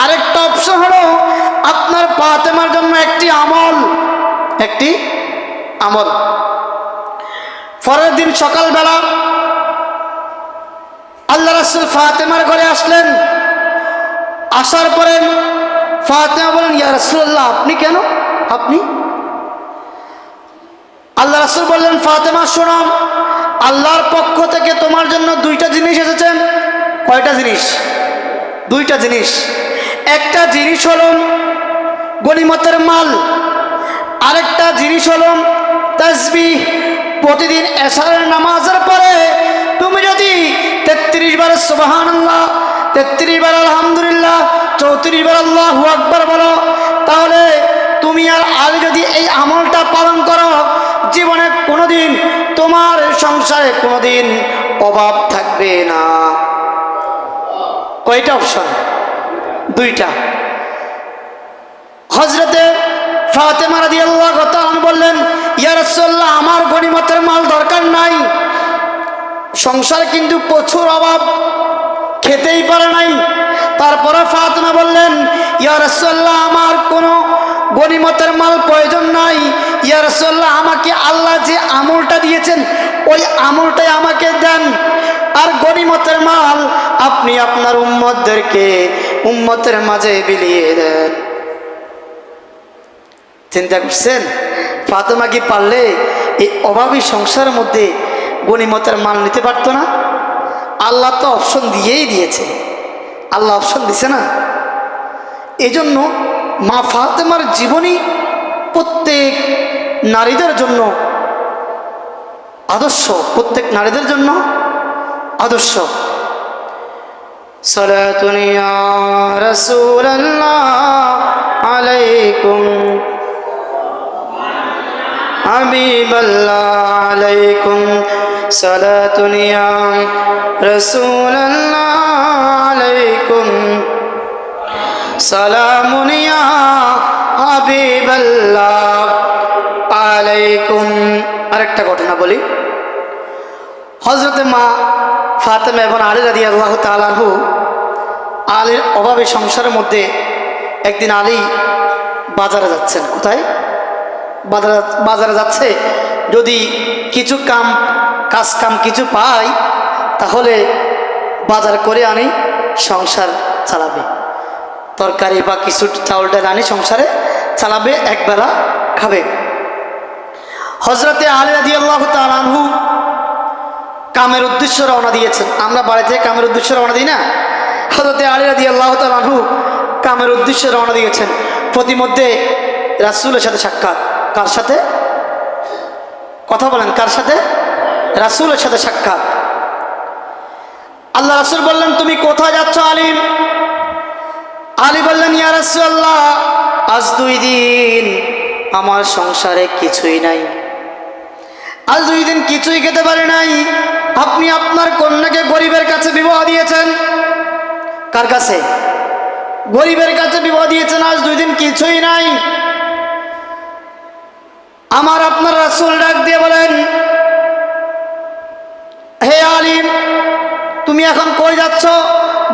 আরেকটা অপশন হলো আপনার ফাতেমার জন্য একটি আমল, একটি আমল। পরের দিন সকালবেলা আল্লাহ রাসূল ফাতেমার ঘরে আসলেন। আসার পরে ফাতেমা বলেন, ইয়া রাসূলুল্লাহ, আপনি কেন? আপনি? আল্লাহ রাসূল বললেন, ফাতেমা শোনো, আল্লাহর পক্ষ থেকে তোমার জন্য দুইটা জিনিস এসেছেন। কয়টা জিনিস? দুইটা জিনিস। একটা জিনিস হলো গনিমতের মাল, আরেকটা জিনিস হলো তাসবিহ। প্রতিদিন এশারের নামাজের পরে তুমি যদি 33 বার সুবহানাল্লাহ, 33 বার আলহামদুলিল্লাহ, 34 বার আল্লাহু আকবার বলো, তাহলে তুমি আর আলী যদি এই আমলটা পালন করো, জীবনে কোনোদিন তোমার সংসারে কোনোদিন অভাব থাকবে না। কয়টা অপশন? দুইটা। হযরতে ফাতেমা রাদিয়াল্লাহু তাআলা বললেন, ইয়া রাসূলুল্লাহ, আমার গনিমতের মাল দরকার নাই, সংসারে কিন্তু প্রচুর অভাব, খেতেই পারে নাই। তারপরে ফাতেমা বললেন, ইয়া রাসূলুল্লাহ, আমার কোনো গনিমতের মাল প্রয়োজন নাই। ইয়া রাসূলুল্লাহ, আমাকে আল্লাহ যে আমলটা দিয়েছেন ওই আমলটাই আমাকে দেন, আর গনিমতের মাল আপনি আপনার উম্মতদেরকে উম্মতের মাঝে বিলিয়ে দেন। চিন্তা করছেন ফাতেমা কি পারলে এই অভাবী সংসারের মধ্যে গনিমতের মাল নিতে পারতো না? আল্লাহ তো অপশন দিয়েই দিয়েছে, আল্লাহ অপশন দিছে না। এই জন্য মা ফাতেমার জীবনী প্রত্যেক নারীদের জন্য আদর্শ, প্রত্যেক নারীদের জন্য আদর্শ। সালাতুন ইয়া রাসূলুল্লাহ আলাইকুম হাবিবাল্লাহ আলাইকুম সালাতুন ইয়া রাসূলুল্লাহ আলাইকুম সালামুন ইয়া হাবিবাল্লাহ আলাইকুম। আরেকটা ঘটনা বলি। হযরতে মা ফাতেমা এবং আলী রাদিয়াল্লাহু তাআলা আনহু, আলীর অভাবে সংসারের মধ্যে একদিন আলী বাজারে যাচ্ছেন। কোথায়? বাজারে যাচ্ছে। যদি কিছু কাজ কাম কিছু পাই তাহলে বাজার করে আনি, সংসার চালাবে। তরকারি বা কিছু চাউল ডাল আনি সংসারে চালাবে, একবেলা খাবে। হযরতে আলী রাদিয়াল্লাহু তাআলা আনহু কামের উদ্দেশ্যে রওনা দিয়েছেন। আমরা বাড়ি থেকে কামের উদ্দেশ্যে রওনা দিই না? হযরতে আলী রাদিয়াল্লাহু তাআলা আনহু কামের উদ্দেশ্যে রওনা দিয়েছেন। প্রতিমধ্যে রাসূলের সাথে সাক্ষাৎ। কার সাথে? কথা বলেন, কার সাথে? রাসূলের সাথে সাক্ষাৎ। আল্লাহ রাসূল বললেন, তুমি কোথায় যাচ্ছ আলী? আলী বললেন, ইয়া রাসূলুল্লাহ, আজ 2 দিন আমার সংসারে কিছুই নাই, আজ 2 দিন কিছুই খেতে পারে নাই। আপনি আপনার কন্যাকে গরিবের কাছে বিবাহ দিয়েছেন। কার কাছে? গরিবের কাছে বিবাহ দিয়েছেন, আজ 2 দিন কিছুই নাই। আমার আপনার রাসূল ডাক দিয়ে বলেন, হে আলী, তুমি এখন কই যাচ্ছ?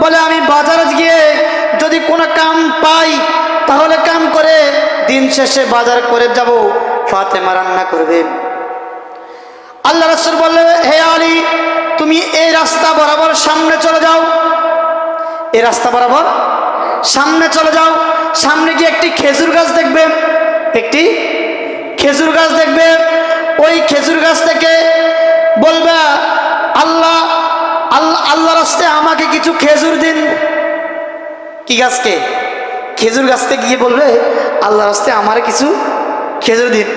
বলে, আমি বাজারে গিয়ে যদি কোনো কাম পাই তাহলে কাম করে দিন শেষে বাজার করে যাব, ফাতেমা রান্না করবে। আল্লাহ রাসূল বললেন, হে আলী, তুমি এই রাস্তা বরাবর সামনে চলে যাও, এই রাস্তা বরাবর সামনে চলে যাও। সামনে গিয়ে একটি খেজুর গাছ দেখবে, একটি খেজুর গাছ দেখবে। ওই খেজুর গাছ থেকে বলবে, আল্লাহ আল্লাহ আল্লাহর রাস্তায় আমাকে কিছু খেজুর দিন। কি গাছকে? খেজুর গাছতে গিয়ে বলবে, আল্লাহর রাস্তায় আমার কিছু খেজুর দিন।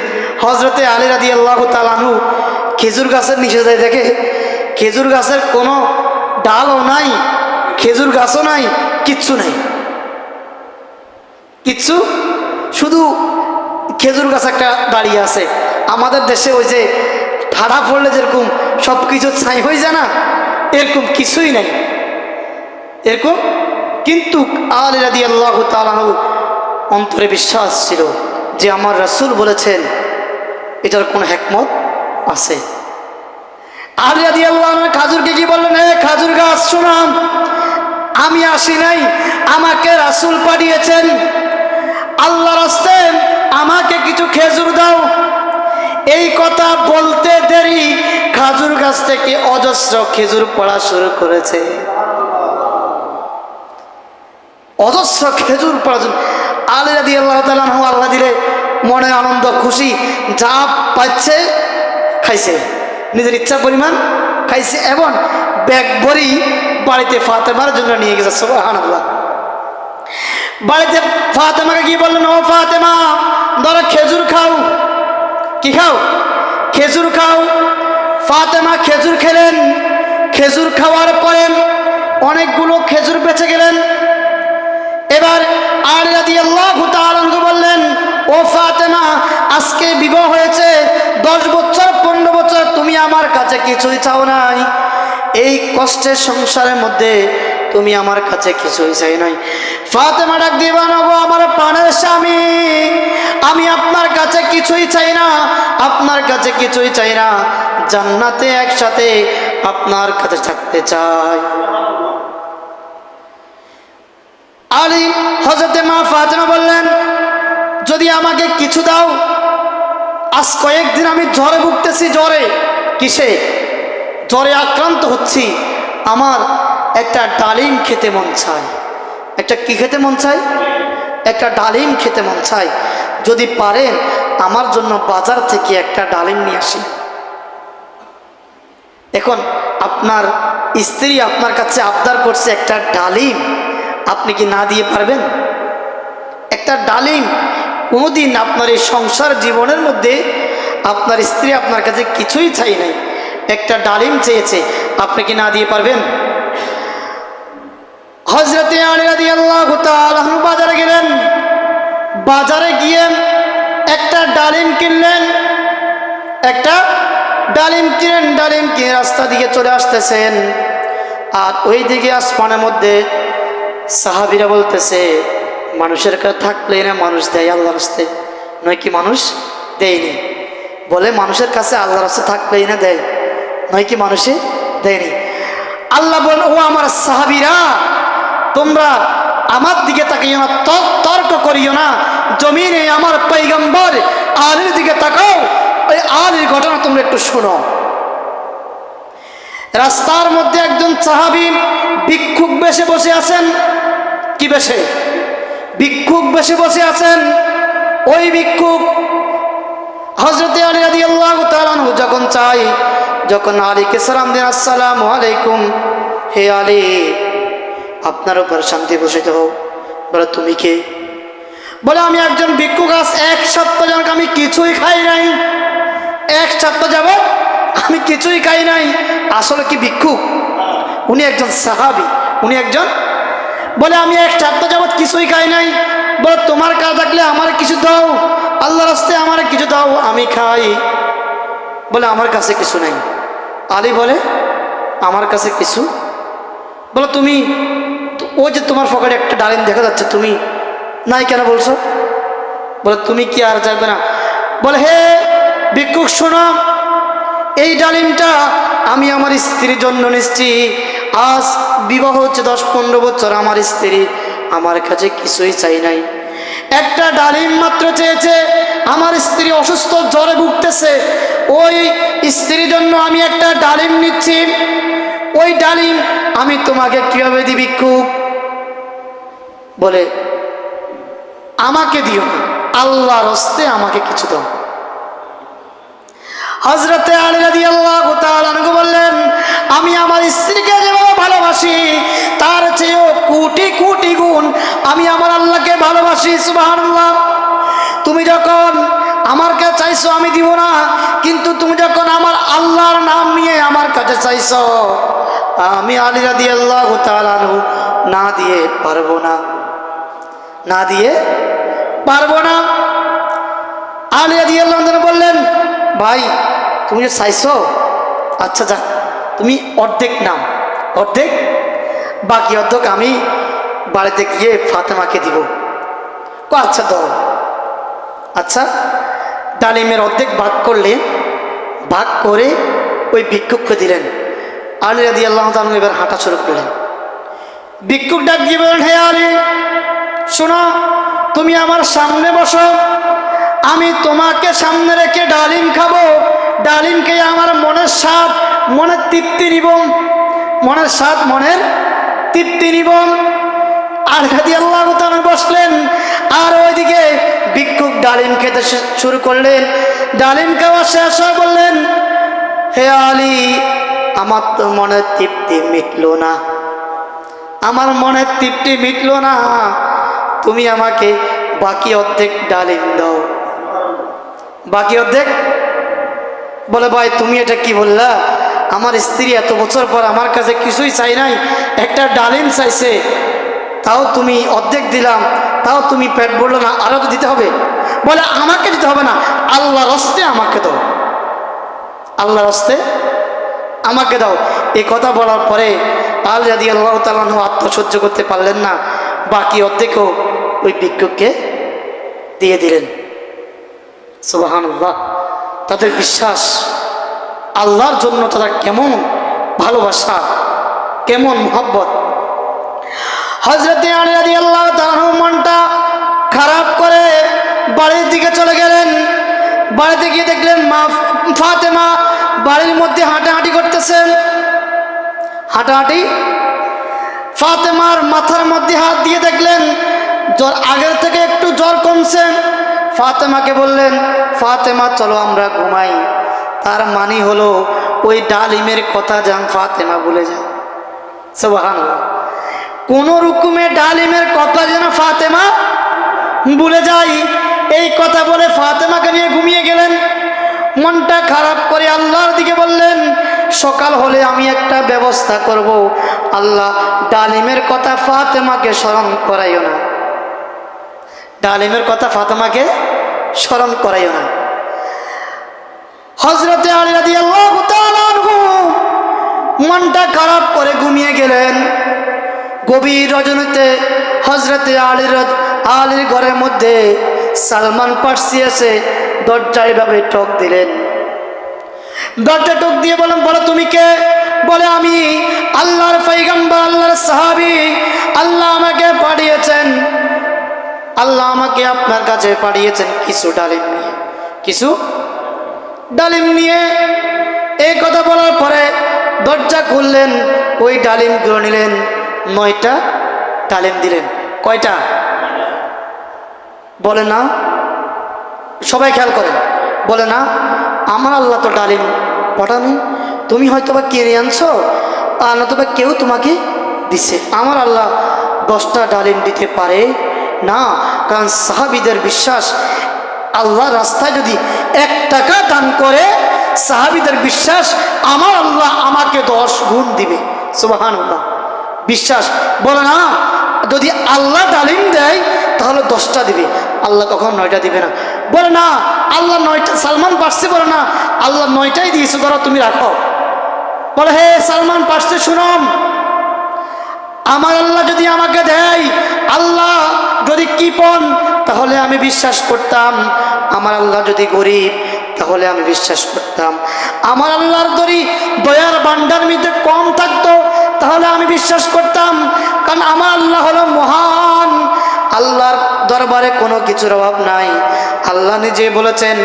হযরতে আলী রাদিয়াল্লাহু তাআলা আনহু খেজুর গাছের নিচে যায়, দেখে খেজুর গাছের কোনো ডালও নাই, খেজুর গাছও নাই, কিচ্ছু নাই, কিচ্ছু, শুধু খেজুর গাছ একটা দাঁড়িয়ে আছে। আমাদের দেশে ওই যে ঠাড়া পড়লে যেরকম সব কিছু ছাই হয়ে যায় না, এরকম কিছুই নাই। এরকম। কিন্তু আলী রাদিয়াল্লাহু তাআলা আনহু অন্তরে বিশ্বাস ছিল যে আমার রাসূল বলেছেন এটার কোনো হিকমত আছে। আলী রাদিয়াল্লাহু আনহু খাজুরকে কি বললেন, হে খাজুর গাছ শোনো, আমি আসি নাই, আমাকে রাসূল পাঠিয়েছেন, আল্লাহর রাস্তায় আমাকে কিছু খেজুর দাও। এই কথা বলতে দেরি খাজুর গাছ থেকে অজস্র খেজুর পড়া শুরু করেছে। অজস্র খেজুর পড়া। আলী রাদিয়াল্লাহু তাআলা আনহু আল্লাহ দিলে মনে আনন্দ খুশি, যা পাচ্ছে খাইছে, নিজের ইচ্ছা পরিমাণ খাইছে এবং ব্যাগ ভরি বাড়িতে ফাতেমার জন্য নিয়ে গেছে। সুবহানাল্লাহ। বাড়িতে ফাতেমাকে কি বললেন, ও ফাতেমা ধরো খেজুর খাও। কি খাও? খেজুর খাও। ফাতেমা খেজুর খেলেন। খেজুর খাওয়ার পরে অনেকগুলো খেজুর বেঁচে গেলেন। এবার আলী রাদিয়াল্লাহু তাআলা আনহু বললেন, ও ফাতেমা আজকে বিবাহ হয়েছে 10 বছর 15 বছর তুমি আমার কাছে কিছুই চাও নাই, এই কষ্টের সংসারের মধ্যে তুমি আমার কাছে কিছুই চাই নাই। ফাতেমা ডাক দিয়ে বলেন, গো আমার প্রাণের স্বামী, আমি আপনার কাছে কিছুই চাই না, আপনার কাছে কিছুই চাই না, জান্নাতে একসাথে আপনার কাছে থাকতে চাই। আলী হযরতে মা ফাতেমা বললেন, যদি আমাকে কিছু দাও, আজ কয়েকদিন আমি জ্বরে ভুগতেছি। জ্বরে, কিসে জ্বরে আক্রান্ত হচ্ছি, আমার একটা ডালিম খেতে মন চায়। একটা কি খেতে মন চায়? একটা ডালিম খেতে মন চায়। যদি পারেন আমার জন্য বাজার থেকে একটা ডালিম নিয়ে আসি। এখন আপনার স্ত্রী আপনার কাছে আবদার করছে একটা ডালিম, আপনি কি না দিয়ে পারবেন? একটা ডালিম। কোনোদিন আপনার এই সংসার জীবনের মধ্যে আপনার স্ত্রী আপনার কাছে কিছুই চাই নাই, একটা ডালিম চেয়েছে, আপনি কি না দিয়ে পারবেন? হযরতে আলী রাদিয়াল্লাহু তাআলা আনহু বাজারে গেলেন। বাজারে গিয়ে একটা ডালিম কিনলেন। একটা ডালিম কিনেন। ডালিম কিনে রাস্তা দিকে চলে আসতেছেন। আর ওই দিকে আসমানের মধ্যে সাহাবীরা বলতেছে, মানুষের কাছে থাকলে না মানুষ দেয় আল্লাহর রাস্তায়, নয় কি মানুষ দেয়নি? বলে মানুষের কাছে আল্লাহর রাস্তায় থাকলেই না দেয়, নয় কি মানুষে দেয়নি? আল্লাহ বলেন, ও আমার সাহাবীরা, তোমরা আমার দিকে তাকিও না, তর্ক করিও না, জমিনে আমার পয়গম্বর আলীর দিকে তাকাও, ওই আলীর ঘটনা তোমরা একটু শোনো। রাস্তার মধ্যে একজন সাহাবী ভিক্ষুক বেশে বসে আছেন। কি বেশে? ভিক্ষুক বেশে বসে আছেন। ওই ভিক্ষুক হযরতে আলী রাদিয়াল্লাহু তাআলা আনহু যখন চাই, যখন আলীকে সালাম দেন, আসসালামু আলাইকুম, হে আলী আপনার উপর শান্তি বসিত হোক। বলে তুমি কে? বলে আমি একজন ভিক্ষুক, আজ 1 সপ্তাহ যাবত আমি কিছুই খাই নাই। 1 সপ্তাহ যাবত আমি কিছুই খাই নাই। আসলে কি ভিক্ষুক? উনি একজন সাহাবী, উনি একজন। বলে আমি 1 সপ্তাহ যাবত কিছুই খাই নাই। বলে তোমার কাছে থাকলে আমার কিছু দাও, আল্লাহর রাস্তায় আমার কিছু দাও, আমি খাই। বলে আমার কাছে কিছু নাই। আলী বলে আমার কাছে কিছু? বলে তুমি, ও যে তোমার পকেটে একটা ডালিম দেখা যাচ্ছে, তুমি নাই কেন বলছো? বলে তুমি কি আর যাবে না? বলে হে ভিক্ষুক শোনো, এই ডালিমটা আমি আমার স্ত্রীর জন্য নিচ্ছি। আজ বিবাহ হচ্ছে 10-15 বছর, আমার স্ত্রী আমার কাছে কিছুই চাই নাই, একটা ডালিম মাত্র চেয়েছে। আমার স্ত্রী অসুস্থ, জ্বরে ভুগতেছে, ওই স্ত্রীর জন্য আমি একটা ডালিম নিচ্ছি। ওই ডালিম আমি তোমাকে কিভাবে দিই ভিক্ষুক? বলে আমাকে দিও না, আল্লাহর রাস্তে আমাকে কিছু দাও। হযরতে আলী রাদিয়াল্লাহু তাআলা আনহু বললেন, আমি আমার স্ত্রীকে যেভাবে ভালোবাসি তার চেয়েও কোটি কোটি গুণ আমি আমার আল্লাহকে ভালোবাসি। সুবহানাল্লাহ। তুমি যখন আমার কাছে চাইছো আমি দিব না, কিন্তু তুমি যখন আমার আল্লাহর নাম নিয়ে আমার কাছে চাইছো, আমি আলী রাদিয়াল্লাহু তাআলা আনহু না দিয়ে পারবো না, না দিয়ে পারবো না। আলী রাদিয়াল্লাহু তাআলা বললেন, ভাই তুমি যে চাইছো, আচ্ছা যা তুমি অর্ধেক নাও, অর্ধেক বাকি অর্ধেক আমি বাড়িতে গিয়ে ফাতেমাকে দিব। আচ্ছা দাও। আচ্ছা, ডালিমের অর্ধেক ভাগ করলেন, ভাগ করে ওই ভিক্ষুককে দিলেন। আলী রাদিয়াল্লাহু তাআলা এবার হাঁটা শুরু করলেন। ভিক্ষুক ডাক দিয়ে বলেন, হে আলী, শোনো, তুমি আমার সামনে বসো, আমি তোমাকে সামনে রেখে ডালিম খাবো। ডালিম খেয়ে আমার মনের স্বাদ, মনের তৃপ্তি নিব, মনের স্বাদ, মনের তৃপ্তি নিব। আলী রাদিয়াল্লাহু তাআলা বসলেন, আর ওইদিকে ভিক্ষুক ডালিম খেতে শুরু করলেন। ডালিম খাওয়া শেষ হয়ে বললেন, হে আলী, আমার তো মনের তৃপ্তি মিটলো না, আমার মনের তৃপ্তি মিটলো না, তুমি আমাকে বাকি অর্ধেক ডালিম দাও। বাকি অর্ধেক? বলে, ভাই তুমি এটা কি বললা? আমার স্ত্রী এত বছর পর আমার কাছে কিছুই চাই নাই, একটা ডালিম চাইছে, তাও তুমি অর্ধেক দিলাম, তাও তুমি পেট ভরলো না, আরো তো দিতে হবে। বলে, আমাকে দিতে হবে না, আল্লাহর হস্তে আমাকে দাও, আল্লাহর হস্তে আমাকে দাও। এই কথা বলার পরে আলী রাদিয়াল্লাহু তাআলা আত্মসহ্য করতে পারলেন না, বাকি অর্ধেকও ওই ভিক্ষুককে দিয়ে দিলেন। সুবহানাল্লাহ। তাদের বিশ্বাস, আল্লাহর জন্য তারা কেমন ভালোবাসা, কেমন মুহাব্বত। হযরত আলী রাদিয়াল্লাহু তাআলা মনটা খারাপ করে বাড়ির দিকে চলে গেলেন। বাড়িতে গিয়ে দেখলেন মা ফাতেমা বাড়ির মধ্যে হাঁটাহাঁটি করতেছেন। হাঁটাহাঁটি, ফাতেমার মাথার মধ্যে হাত দিয়ে দেখলেন জ্বর আগের থেকে একটু জ্বর কমছে। ফাতেমাকে বললেন, ফাতেমা চলো আমরা ঘুমাই। তার মানে হলো ওই ডালিমের কথা যেন ফাতেমা ভুলে যায়। সুবহানাল্লাহ। কোন রকমে ডালিমের কথা যেন ফাতেমা ভুলে যায়, এই কথা বলে ফাতেমাকে নিয়ে ঘুমিয়ে গেলেন। মনটা খারাপ করে আল্লাহর দিকে বললেন, সকাল হলে আমি একটা ব্যবস্থা করব, আল্লাহ ডালিমের কথা ফাতেমাকে স্মরণ করাইও না, ডালিমের কথা ফাতেমাকে স্মরণ করাইও না। হযরত আলী রাদিয়াল্লাহু তাআলা আনহু মনটা খারাপ করে ঘুমিয়ে গেলেন। গভীর রজনীতে হযরত আলীর ঘরের মধ্যে সালমান পারসি এসে দরজায় ভাবে ঠক দিলেন। দরজা ঠক দিয়ে বলেন, বলো তুমি কে? বলে, আমি আল্লাহর পয়গম্বর, আল্লাহর সাহাবী, আল্লাহ আমাকে পাঠিয়েছেন, আল্লাহ আমাকে আপনার কাছে পাঠিয়েছেন কিছু ডালিম নিয়ে, কিছু ডালিম নিয়ে। এই কথা বলার পরে দরজা খুললেন, ওই ডালিমগুলো নিলেন, 9টা ডালিম দিলেন। কয়টা? বলে না, সবাই খেয়াল করেন, বলে না আমার আল্লাহ তো ডালিম পাঠানি, তুমি হয়তো বা কিনে আনছো, আর নতুবা কেউ তোমাকে দিছে। আমার আল্লাহ 10টা ডালিম দিতে পারে না, কারণ সাহাবীদের বিশ্বাস, আল্লাহ রাস্তায় যদি 1 টাকা দান করে, সাহাবীদের বিশ্বাস আমার আল্লাহ আমাকে 10 গুণ দিবে। সুবহানাল্লাহ। বিশ্বাস। বলে না, যদি আল্লাহ ডালিম দেয় তাহলে 10টা দিবে, আল্লাহ কখন 9টা দিবে না। বলে না, আল্লাহ 9টা, সালমান পারসি বলে না, আল্লাহ 9টাই দিয়েছে, ধরো তুমি রাখো। বলে, হে সালমান পারসি শুনুন, আমার আল্লাহ যদি আমাকে দেয়, আল্লাহ যদি কৃপণ তাহলে আমি বিশ্বাস করতাম, আমার আল্লাহ যদি গরিব তাহলে আমি বিশ্বাস করতাম, আমার আল্লাহর দয়ার ভান্ডার মধ্যে কম থাকতো তাহলে আমি বিশ্বাস করতাম, কারণ আমার আল্লাহ হলো মহান, আল্লাহর দরবারে কোনো কিছুর অভাব নাই। আল্লাহ নিজে বলেছেন,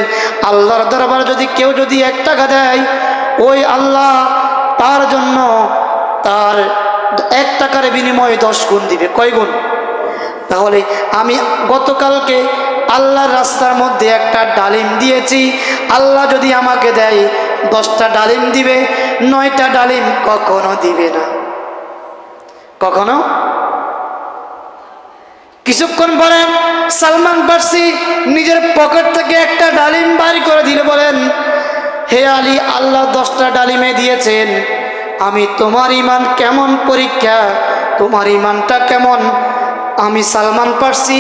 আল্লাহর দরবারে যদি কেউ 1 টাকা দেয়, ওই আল্লাহ তার জন্য তার 1 টাকার বিনিময়ে 10 গুণ দিবে। কয় গুণ? তাহলে আমি গতকালকে আল্লাহর রাস্তার মধ্যে একটা ডালিম দিয়েছি, আল্লাহ যদি আমাকে দেয় 10টা ডালিম দিবে, 9টা ডালিম কখনো দিবে না, কখনো। কিছুক্ষণ পরে সালমান পারসি নিজের পকেট থেকে একটা ডালিম বাড়ি করে দিলে, বলেন, হে আলী, আল্লাহ 10টা ডালিমে দিয়েছেন, আমি তোমার ঈমান কেমন পরীক্ষা, তোমার ঈমানটা কেমন, আমি সালমান পারসি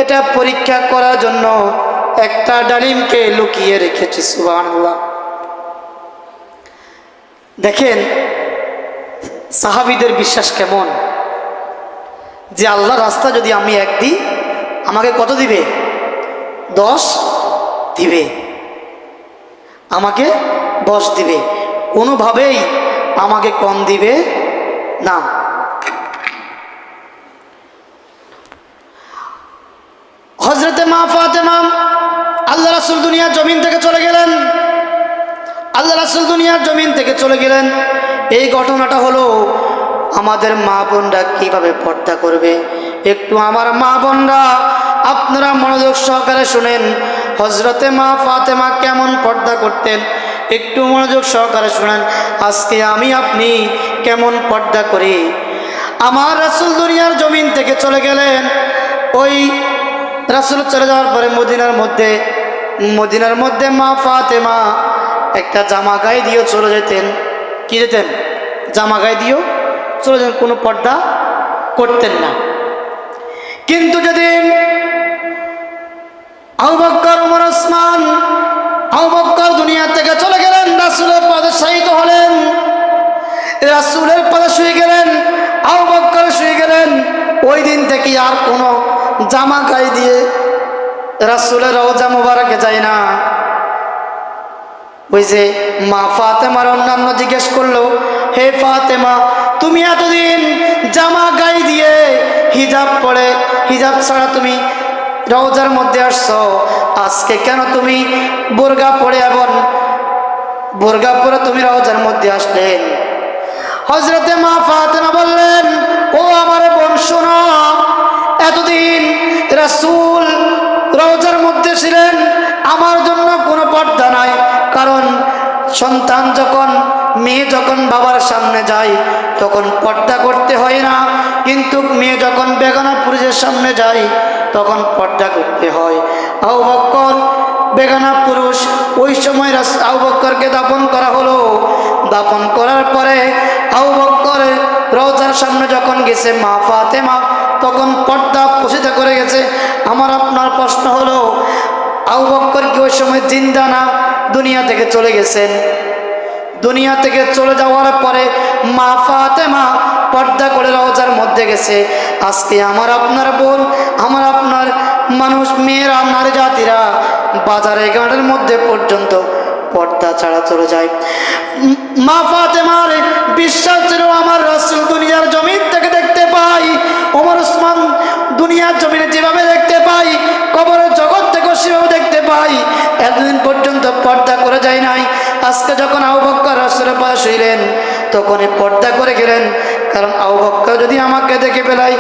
এটা পরীক্ষা করার জন্য একটা ডালিমকে লুকিয়ে রেখেছি। সুবহানাল্লাহ। দেখেন সাহাবীদের বিশ্বাস কেমন। যে আল্লাহ রাস্তা যদি আমি এক দিই আমাকে কত দিবে? 10 দিবে, আমাকে 10 দিবে, কোনোভাবেই আমাকে কম দিবে না। হযরতে মা ফাতেমা, আল্লাহ রাসূল দুনিয়ার জমিন থেকে চলে গেলেন। আল্লাহ রাসূল দুনিয়ার জমিন থেকে চলে গেলেন। এই ঘটনাটা হলো আমাদের মা বোনরা কিভাবে পর্দা করবে, একটু আমার মা বোনরা আপনারা মনোযোগ সহকারে শুনেন। হযরতে মা ফাতেমা কেমন পর্দা করতেন একটু মনোযোগ সহকারে শুনেন। আজকে আমি আপনি কেমন পর্দা করি। আমার রাসূল দুনিয়ার জমিন থেকে চলে গেলেন। ওই রাসূল চলে যাওয়ার পরে মদিনার মধ্যে মা ফাতেমা একটা জামা গায়ে দিয়েও চলে যেতেন। কি যেতেন? জামা গায়ে দিয়েও চলে যেতেন, কোনো পর্দা করতেন না। কিন্তু যেদিন আবু বকর, ওমর, ওসমান, আবু বকর দুনিয়া থেকে চলে গেলেন, রাসূলের পদে শায়িত হলেন, রাসূলের পদে শুয়ে গেলেন, আবু বকর শুয়ে গেলেন। ওই দিন থেকে আর কোনো জামা গায়ে দিয়ে রাসূলের রওজা মুবারকে যায় না। ওই যে মা ফাতেমার অন্যান্য জিজ্ঞেস করলো, হে ফাতেমা, তুমি এতদিন জামা গায়ে দিয়ে হিজাব পরে, হিজাব ছাড়া তুমি রওজার মধ্যে আসছো, আজকে কেন তুমি বোরকা পরে, এবং বোরকা পরে তুমি রওজার মধ্যে আসলেন? হযরতে মা ফাতেমা বললেন, ও আমার বোন শোনো, এতদিন রাসূল রওজার মধ্যে ছিলেন, আমার জন্য কোনো পর্দা নাই। কারণ সন্তান যখন, মেয়ে যখন বাবার সামনে যায় তখন পর্দা করতে হয় না, কিন্তু মেয়ে যখন বেগানা পুরুষের সামনে যায় তখন পর্দা করতে হয়। আবু বকর বেগানা পুরুষ, ওই সময় আবু বকরকে দাফন করা হলো। দাফন করার পরে আবু বকর রওজার সামনে যখন গেছে মা ফাতেমা, তখন পর্দা পোষিত করে গেছে। আমার আপনার প্রশ্ন হলো, আবু বকর কি ওই সময় জিন্দা না দুনিয়া থেকে চলে গেছেন? দুনিয়া থেকে চলে যাওয়ার পরে মা ফাতেমা পর্দা করে রওজার মধ্যে গেছে। আজকে আমার আপনার বোন, আমার আপনার মানুষ, মেয়েরা, নারী জাতিরা বাজারে ঘাটের মধ্যে পর্যন্ত পর্দা ছাড়া চলে যায়। মা ফাতেমার বিশ্বাস ছিল, আমার রাসূল দুনিয়ার জমিন থেকে দেখতে পাই, ওমর, ওসমান দুনিয়ার জমিনে যেভাবে দেখতে পাই, কবরের জগৎ থেকে সেভাবে দেখতে পাই। এতদিন পর্যন্ত পর্দা করে যায় নাই। আজকে যখন আবু বকর রাসূলের পাশে শুইলেন তখনই পর্দা করে গেলেন। কারণ আবু বকর যদি আমাকে দেখে ফেলায়,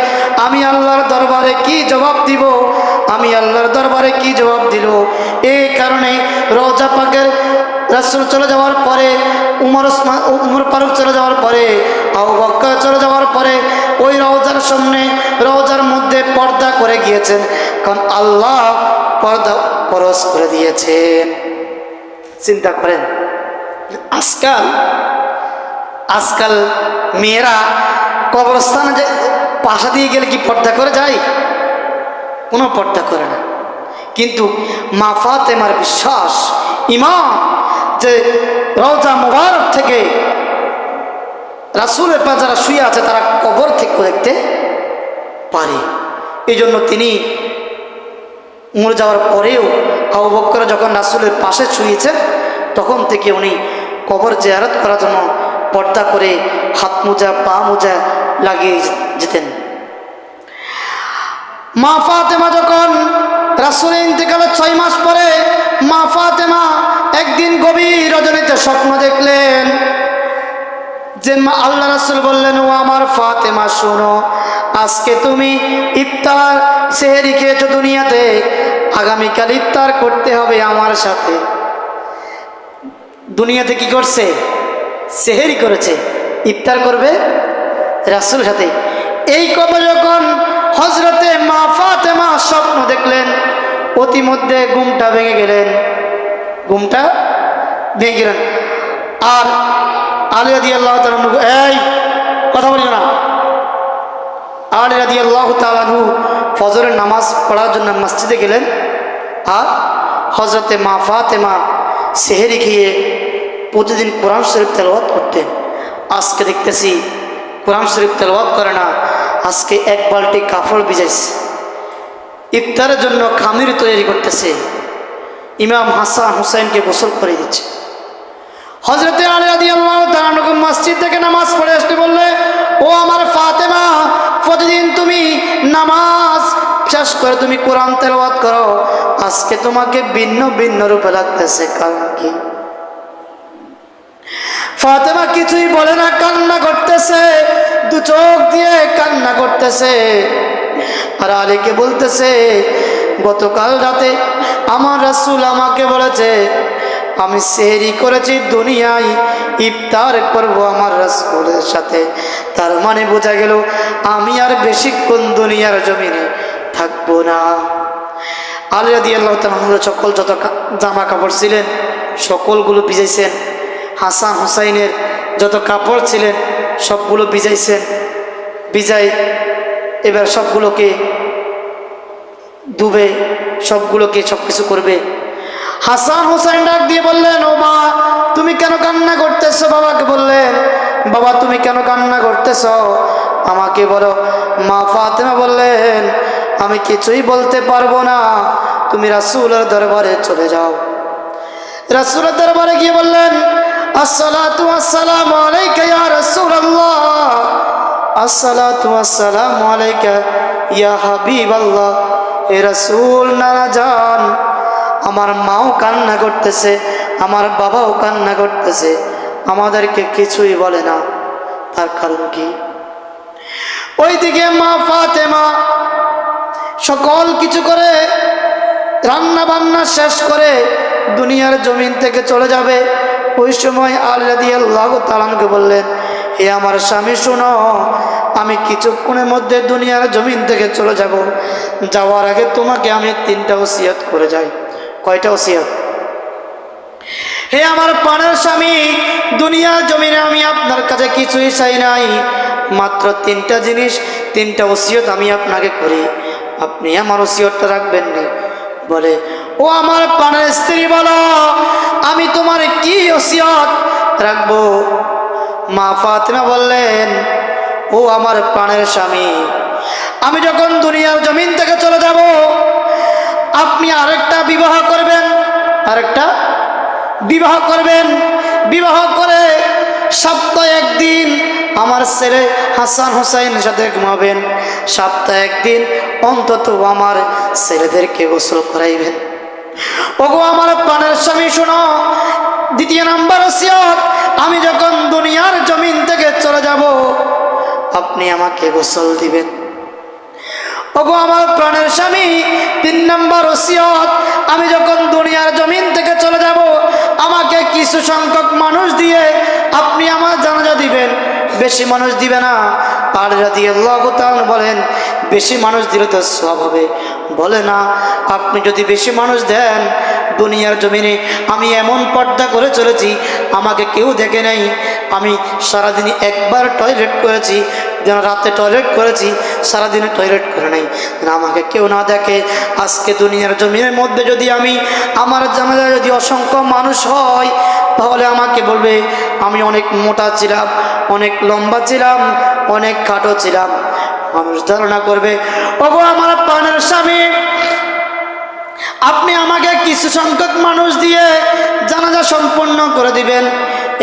আমি আল্লাহর দরবারে কি জবাব দিব? আমি আল্লাহর দরবারে কি জবাব দিল? এই কারণে রওজা পাকের রাসূল চলে যাওয়ার পরে, উমর ফারুক চলে যাওয়ার পরে, আবু বকর চলে যাওয়ার পরে ওই রওজার সামনে, রওজার মধ্যে পর্দা করে গিয়েছেন। কারণ আল্লাহ পর্দা ফরজ করে দিয়েছেন। চিন্তা করেন, আজকাল মেয়েরা কবরস্থানে যে পাশা দিয়ে গেলে কি পর্দা করে যায়? কোনো পর্দা করে না। কিন্তু মা ফাতেমার বিশ্বাস, ঈমান, যে রওজা মুবারক থেকে রাসূলের পাশে যারা শুয়ে আছে তারা কবর থেকে দেখতে পারে। এই জন্য তিনি মরে যাওয়ার পরেও আবু বকর যখন রাসূলের পাশে শুয়েছেন তখন থেকে উনি কবর জিয়ারত করার জন্য পর্দা করে হাত মোজা, পা মোজা লাগিয়ে যেতেন। মা ফাতেমা যখন রাসূলের ইন্তেকালের 6 মাস পরে মা ফাতেমা একদিন গভীর রজনীতে স্বপ্ন দেখলেন যে আল্লাহ রাসূল বললেন, ও আমার ফাতেমা শোনো, আজকে তুমি ইফতার সেহরি খেয়েছো দুনিয়াতে, আগামীকাল ইফতার করতে হবে আমার সাথে। দুনিয়াতে কি করছে? সেহরি করেছে, ইফতার করবে রাসূলের সাথে। এই কথা যখন হযরতে মা ফাতেমা স্বপ্ন দেখলেন, অতিমধ্যে ঘুমটা ভেঙে গেলেন। আর আলী রাদিয়াল্লাহু তাআলা আনহু, এই কথা বলিও না। আলী রাদিয়াল্লাহু তাআলা আনহু ফজরের নামাজ পড়ার জন্য মসজিদে গেলেন। আর হযরতে মা ফাতেমা সেহরি খেয়ে প্রতিদিন কোরআন শরীফ তেলাওয়াত করতেন। আজকে দেখতেছি কোরআন শরীফ তেলাওয়াত করে না, আজকে এক বালতি কাপড় ভিজাইছে, ইফতারের জন্য খামির তৈরি করতেছে, ইমাম হাসান হুসাইনকে গোসল করে দিচ্ছে। হযরতে আলী রাদিয়াল্লাহু তাআলা আনহু মসজিদ থেকে নামাজ পড়ে আসতে বললে, ও আমার ফাতেমা, প্রতিদিন তুমি নামাজ শেষ করে তুমি কোরআন তেলাওয়াত করো, আজকে তোমাকে ভিন্ন ভিন্ন রূপে লাগতেছে, কারণ কি? ফাতেমা কিছুই বলে না, কান্না করতেছে, দু চোখ দিয়ে কান্না করতেছে। আর আলীকে বলতেছে, গতকাল রাতে আমার রাসূল আমাকে বলেছে আমি সেহরি করেছি, দুনিয়ায় ইফতার করব আমার রাসূলের সাথে। তার মানে বোঝা গেল আমি আর বেশিক্ষণ দুনিয়ার জমিনে থাকবো না। আলী রাদিয়াল্লাহু তাআলা সকল যত জামা কাপড় ছিলেন সকলগুলো ভিজাইছেন, হাসান হুসাইনের যত কাপড় ছিলেন সবগুলো ভিজাইছেন। ভিজাই এবার সবগুলোকে ডুবে সবগুলোকে সব কিছু করবে। হাসান হুসাইন ডাক দিয়ে বললেন, ও মা, তুমি কেন কান্না করতেছো? বাবাকে বললেন, বাবা তুমি কেন কান্না করতেছো, আমাকে বলো। মা ফাতেমা বললেন, আমি কিছুই বলতে পারবো না, তুমি রাসূলের দরবারে চলে যাও। রাসূলের দরবারে গিয়ে বললেন, আসসালাতু ওয়াসসালামু আলাইকা ইয়া রাসূলুল্লাহ, আসসালাতু ওয়াসসালামু আলাইকা ইয়া হাবিবাল্লাহ। হে রাসূল, নানা যান, আমার মাও কান্না করতেছে, আমার বাবাও কান্না করতেছে, আমাদেরকে কিছুই বলে না, তার কারণ কি? ওইদিকে মা ফাতেমা সকল কিছু করে রান্না বান্না শেষ করে দুনিয়ার জমিন থেকে চলে যাবে। ওই সময় আলী রাদিয়াল্লাহু তাআলা আনহু বললেন, হে আমার স্বামী শোনো, আমি কিছুক্ষণের মধ্যে দুনিয়ার জমিন থেকে চলে যাব, যাওয়ার আগে তোমাকে আমি 3টা ওসিয়ত করে যাই। কয়টা ওসিয়ত? হে আমার প্রাণের স্বামী, দুনিয়ার জমিনে আমি আপনার কাছে কিছুই চাই নাই, মাত্র 3টা জিনিস, 3টা ওসিয়ত আমি আপনাকে করি, আপনি আমার ওসিয়তটা রাখবেন না। বলে, ও আমার প্রাণের স্ত্রী, বলো আমি তোমার কি ওসিয়ত রাখবো? মা ফাতেমা বললেন, ও আমার প্রাণের স্বামী, আমি যখন দুনিয়ার জমিন থেকে চলে যাব, আপনি আরেকটা বিবাহ করবেন, আরেকটা বিবাহ করবেন, বিবাহ করে সপ্তাহে একদিন আমার ছেলে হাসান হুসাইনের সাথে ঘুমাবেন, সপ্তাহে একদিন অন্তত আমার ছেলেদেরকে গোসল করাইবেন। ওগো আমার প্রাণের স্বামী শোনো, 2 নাম্বার ওসিয়ত, আমি যখন দুনিয়ার জমিন থেকে চলে যাব, আপনি আমাকে গোসল দিবেন। ওগো আমার প্রাণের স্বামী, 3 নাম্বার ওসিয়ত, আমি যখন দুনিয়ার জমিন থেকে চলে যাব, আমাকে কিছু সংখ্যক মানুষ দিয়ে আপনি আমার জানাজা দিবেন, বেশি মানুষ দিবে না। আলী রাদিয়াল্লাহু তাআলা বলেন, বেশি মানুষ দিলে তো সওয়াব হবে। বলে না, আপনি যদি বেশি মানুষ দেন, দুনিয়ার জমিনে আমি এমন পর্দা করে চলেছি, আমাকে কেউ দেখে নাই, আমি সারাদিনে একবার টয়লেট করেছি, যেন রাতে টয়লেট করেছি, সারাদিনে টয়লেট করে নাই, আমাকে কেউ না দেখে। আজকে দুনিয়ার জমিনের মধ্যে যদি আমি আমার জানাজা যদি অসংখ্য মানুষ হয়, তাহলে আমাকে বলবে আমি অনেক মোটা ছিলাম, অনেক লম্বা ছিলাম, অনেক খাটো ছিলাম, মানুষ ধারণা করবে। ওগো আমার প্রাণের স্বামী, আপনি আমাকে কিছু সংখ্যক মানুষ দিয়ে জানাজা সম্পন্ন করে দিবেন।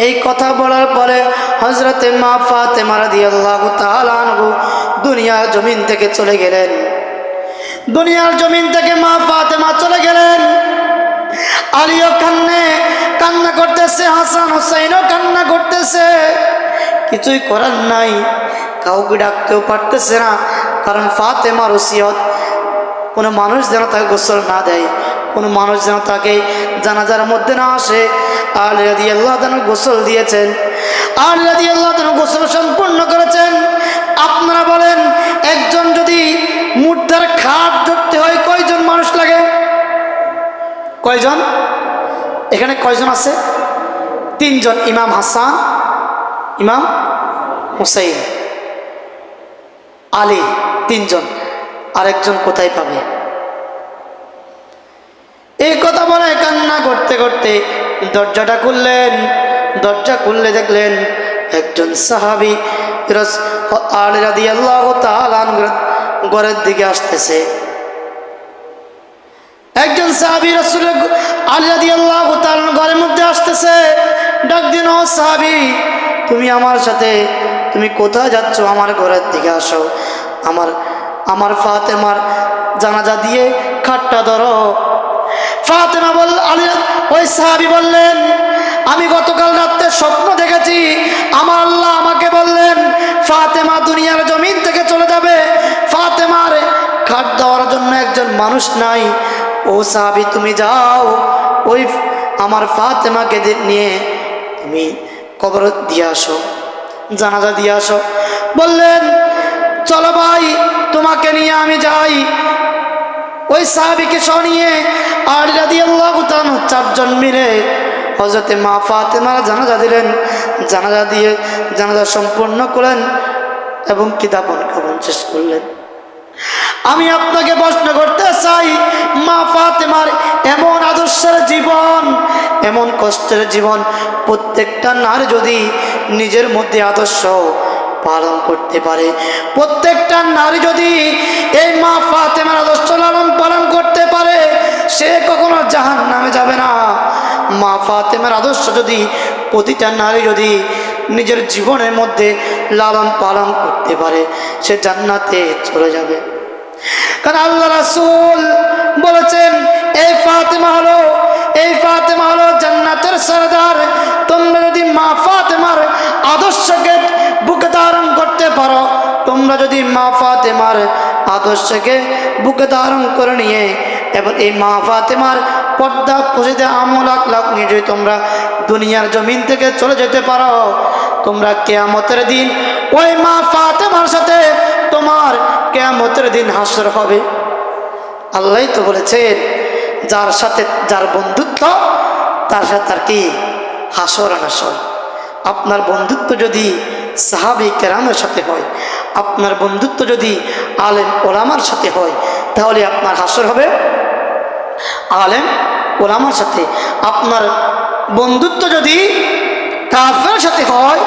এই কথা বলার পরে হযরতে মা ফাতেমা রাদিয়াল্লাহু তাআলা আনহু দুনিয়ার জমিন থেকে চলে গেলেন। দুনিয়ার জমিন থেকে মা ফাতেমা চলে গেলেন। আলীও কান্না করতেছে, হাসান হুসাইনও কান্না করতেছে, কিছুই করার নাই, কাউকে ডাকতেও পারতেছে না, কারণ ফাতেমার ওসিয়ত, কোনো মানুষ যেন তাকে গোসল না দেয়, কোনো মানুষ যেন তাকে জানাজার মধ্যে না আসে। আলী রাদিয়াল্লাহু তাআলা গোসল দিয়েছেন, আলী রাদিয়াল্লাহু তাআলা গোসল সম্পূর্ণ করেছেন। আপনারা বলেন, একজন যদি মুর্দার খাট ধরতে হয় কয়জন মানুষ লাগে? কয়জন? এখানে কয়জন আছে? 3 জন, ইমাম হাসান, ইমাম হুসাইন, আলী, 3 জন। আরেকজন কোথায় পাবে? এই কথা বলে কান্না করতে করতে দরজাটা খুললেন। দরজা খুললে দেখলেন একজন সাহাবী আলী রাদিয়াল্লাহু তাআলা ঘরের দিকে আসতেছে। একজন সাহাবী রাসূল আলী রাদিয়াল্লাহু তাআলা ঘরের মধ্যে আসতেছে, ডাক দিন, ও সাহাবী, তুমি আমার সাথে, তুমি কোথায় যাচ্ছ? আমার ঘরের দিকে আসো, আমার ফাতেমার জানাজা দিয়ে খাটটা ধরো। ফাতেমা ওই সাহাবী বললেন, আমি গতকাল রাতে স্বপ্ন দেখেছি, আমার আল্লাহ আমাকে বললেন ফাতেমা দুনিয়ার জমিন থেকে চলে যাবে, ফাতেমার খাট দেওয়ার জন্য একজন মানুষ নাই। ও সাহাবী, তুমি যাও, ওই আমার ফাতেমাকে নিয়ে তুমি কবর দিয়ে আসো, জানাজা দিয়ে আসো। বললেন, চলো ভাই, তোমাকে নিয়ে আমি যাই। ওই সাহাবীকে নিয়ে আলী রাদিয়াল্লাহু তাআলা 4 জন মিলে হযরতে মা ফাতেমার জানাজা দিলেন। জানাজা দিয়ে জানাজা সম্পূর্ণ করলেন এবং কি দাফন কাফন শেষ করলেন। আমি আপনাকে প্রশ্ন করতে চাই, মা ফাতেমার এমন আদর্শের জীবন, এমন কষ্টের জীবন, প্রত্যেকটা নারী যদি নিজের মধ্যে আদর্শ পালন করতে পারে, প্রত্যেকটা নারী যদি এই মা ফাতেমার আদর্শ লালন পালন করতে পারে, সে কখনো জাহান্নামে যাবে না। মা ফাতেমার আদর্শ যদি প্রতিটা নারী যদি নিজের জীবনের মধ্যে লালন পালন করতে পারে, সে জান্নাতে চলে যাবে। কারণ আল্লাহ রাসূল বলেছেন, এই ফাতেমা হলো জান্নাতের সরদার। তোমরা যদি মা ফাতেমার আদর্শকে বুকে ধারণ করতে পারো, তোমরা যদি মা ফাতেমার আদর্শকে বুকে ধারণ করে নিয়ে এবং এই মা ফাতেমার পর্দা পশিদে আমল আখলাক নিয়ে যদি তোমরা দুনিয়ার জমিন থেকে চলে যেতে পারো, তোমরা কিয়ামতের দিন ওই মা ফাতেমার সাথে তোমার কিয়ামতের দিন হাসর হবে। আল্লাহই তো বলেছেন, যার সাথে যার বন্ধুত্ব তার সাথে তার কি হাসর নাসর। আপনার বন্ধুত্ব যদি সাহাবী কেরামের সাথে হয়, আপনার বন্ধুত্ব যদি আলেম ওলামার সাথে হয়, তাহলে আপনার হাসর হবে আলেম ওলামার সাথে। আপনার বন্ধুত্ব যদি কাফেরের সাথে হয়,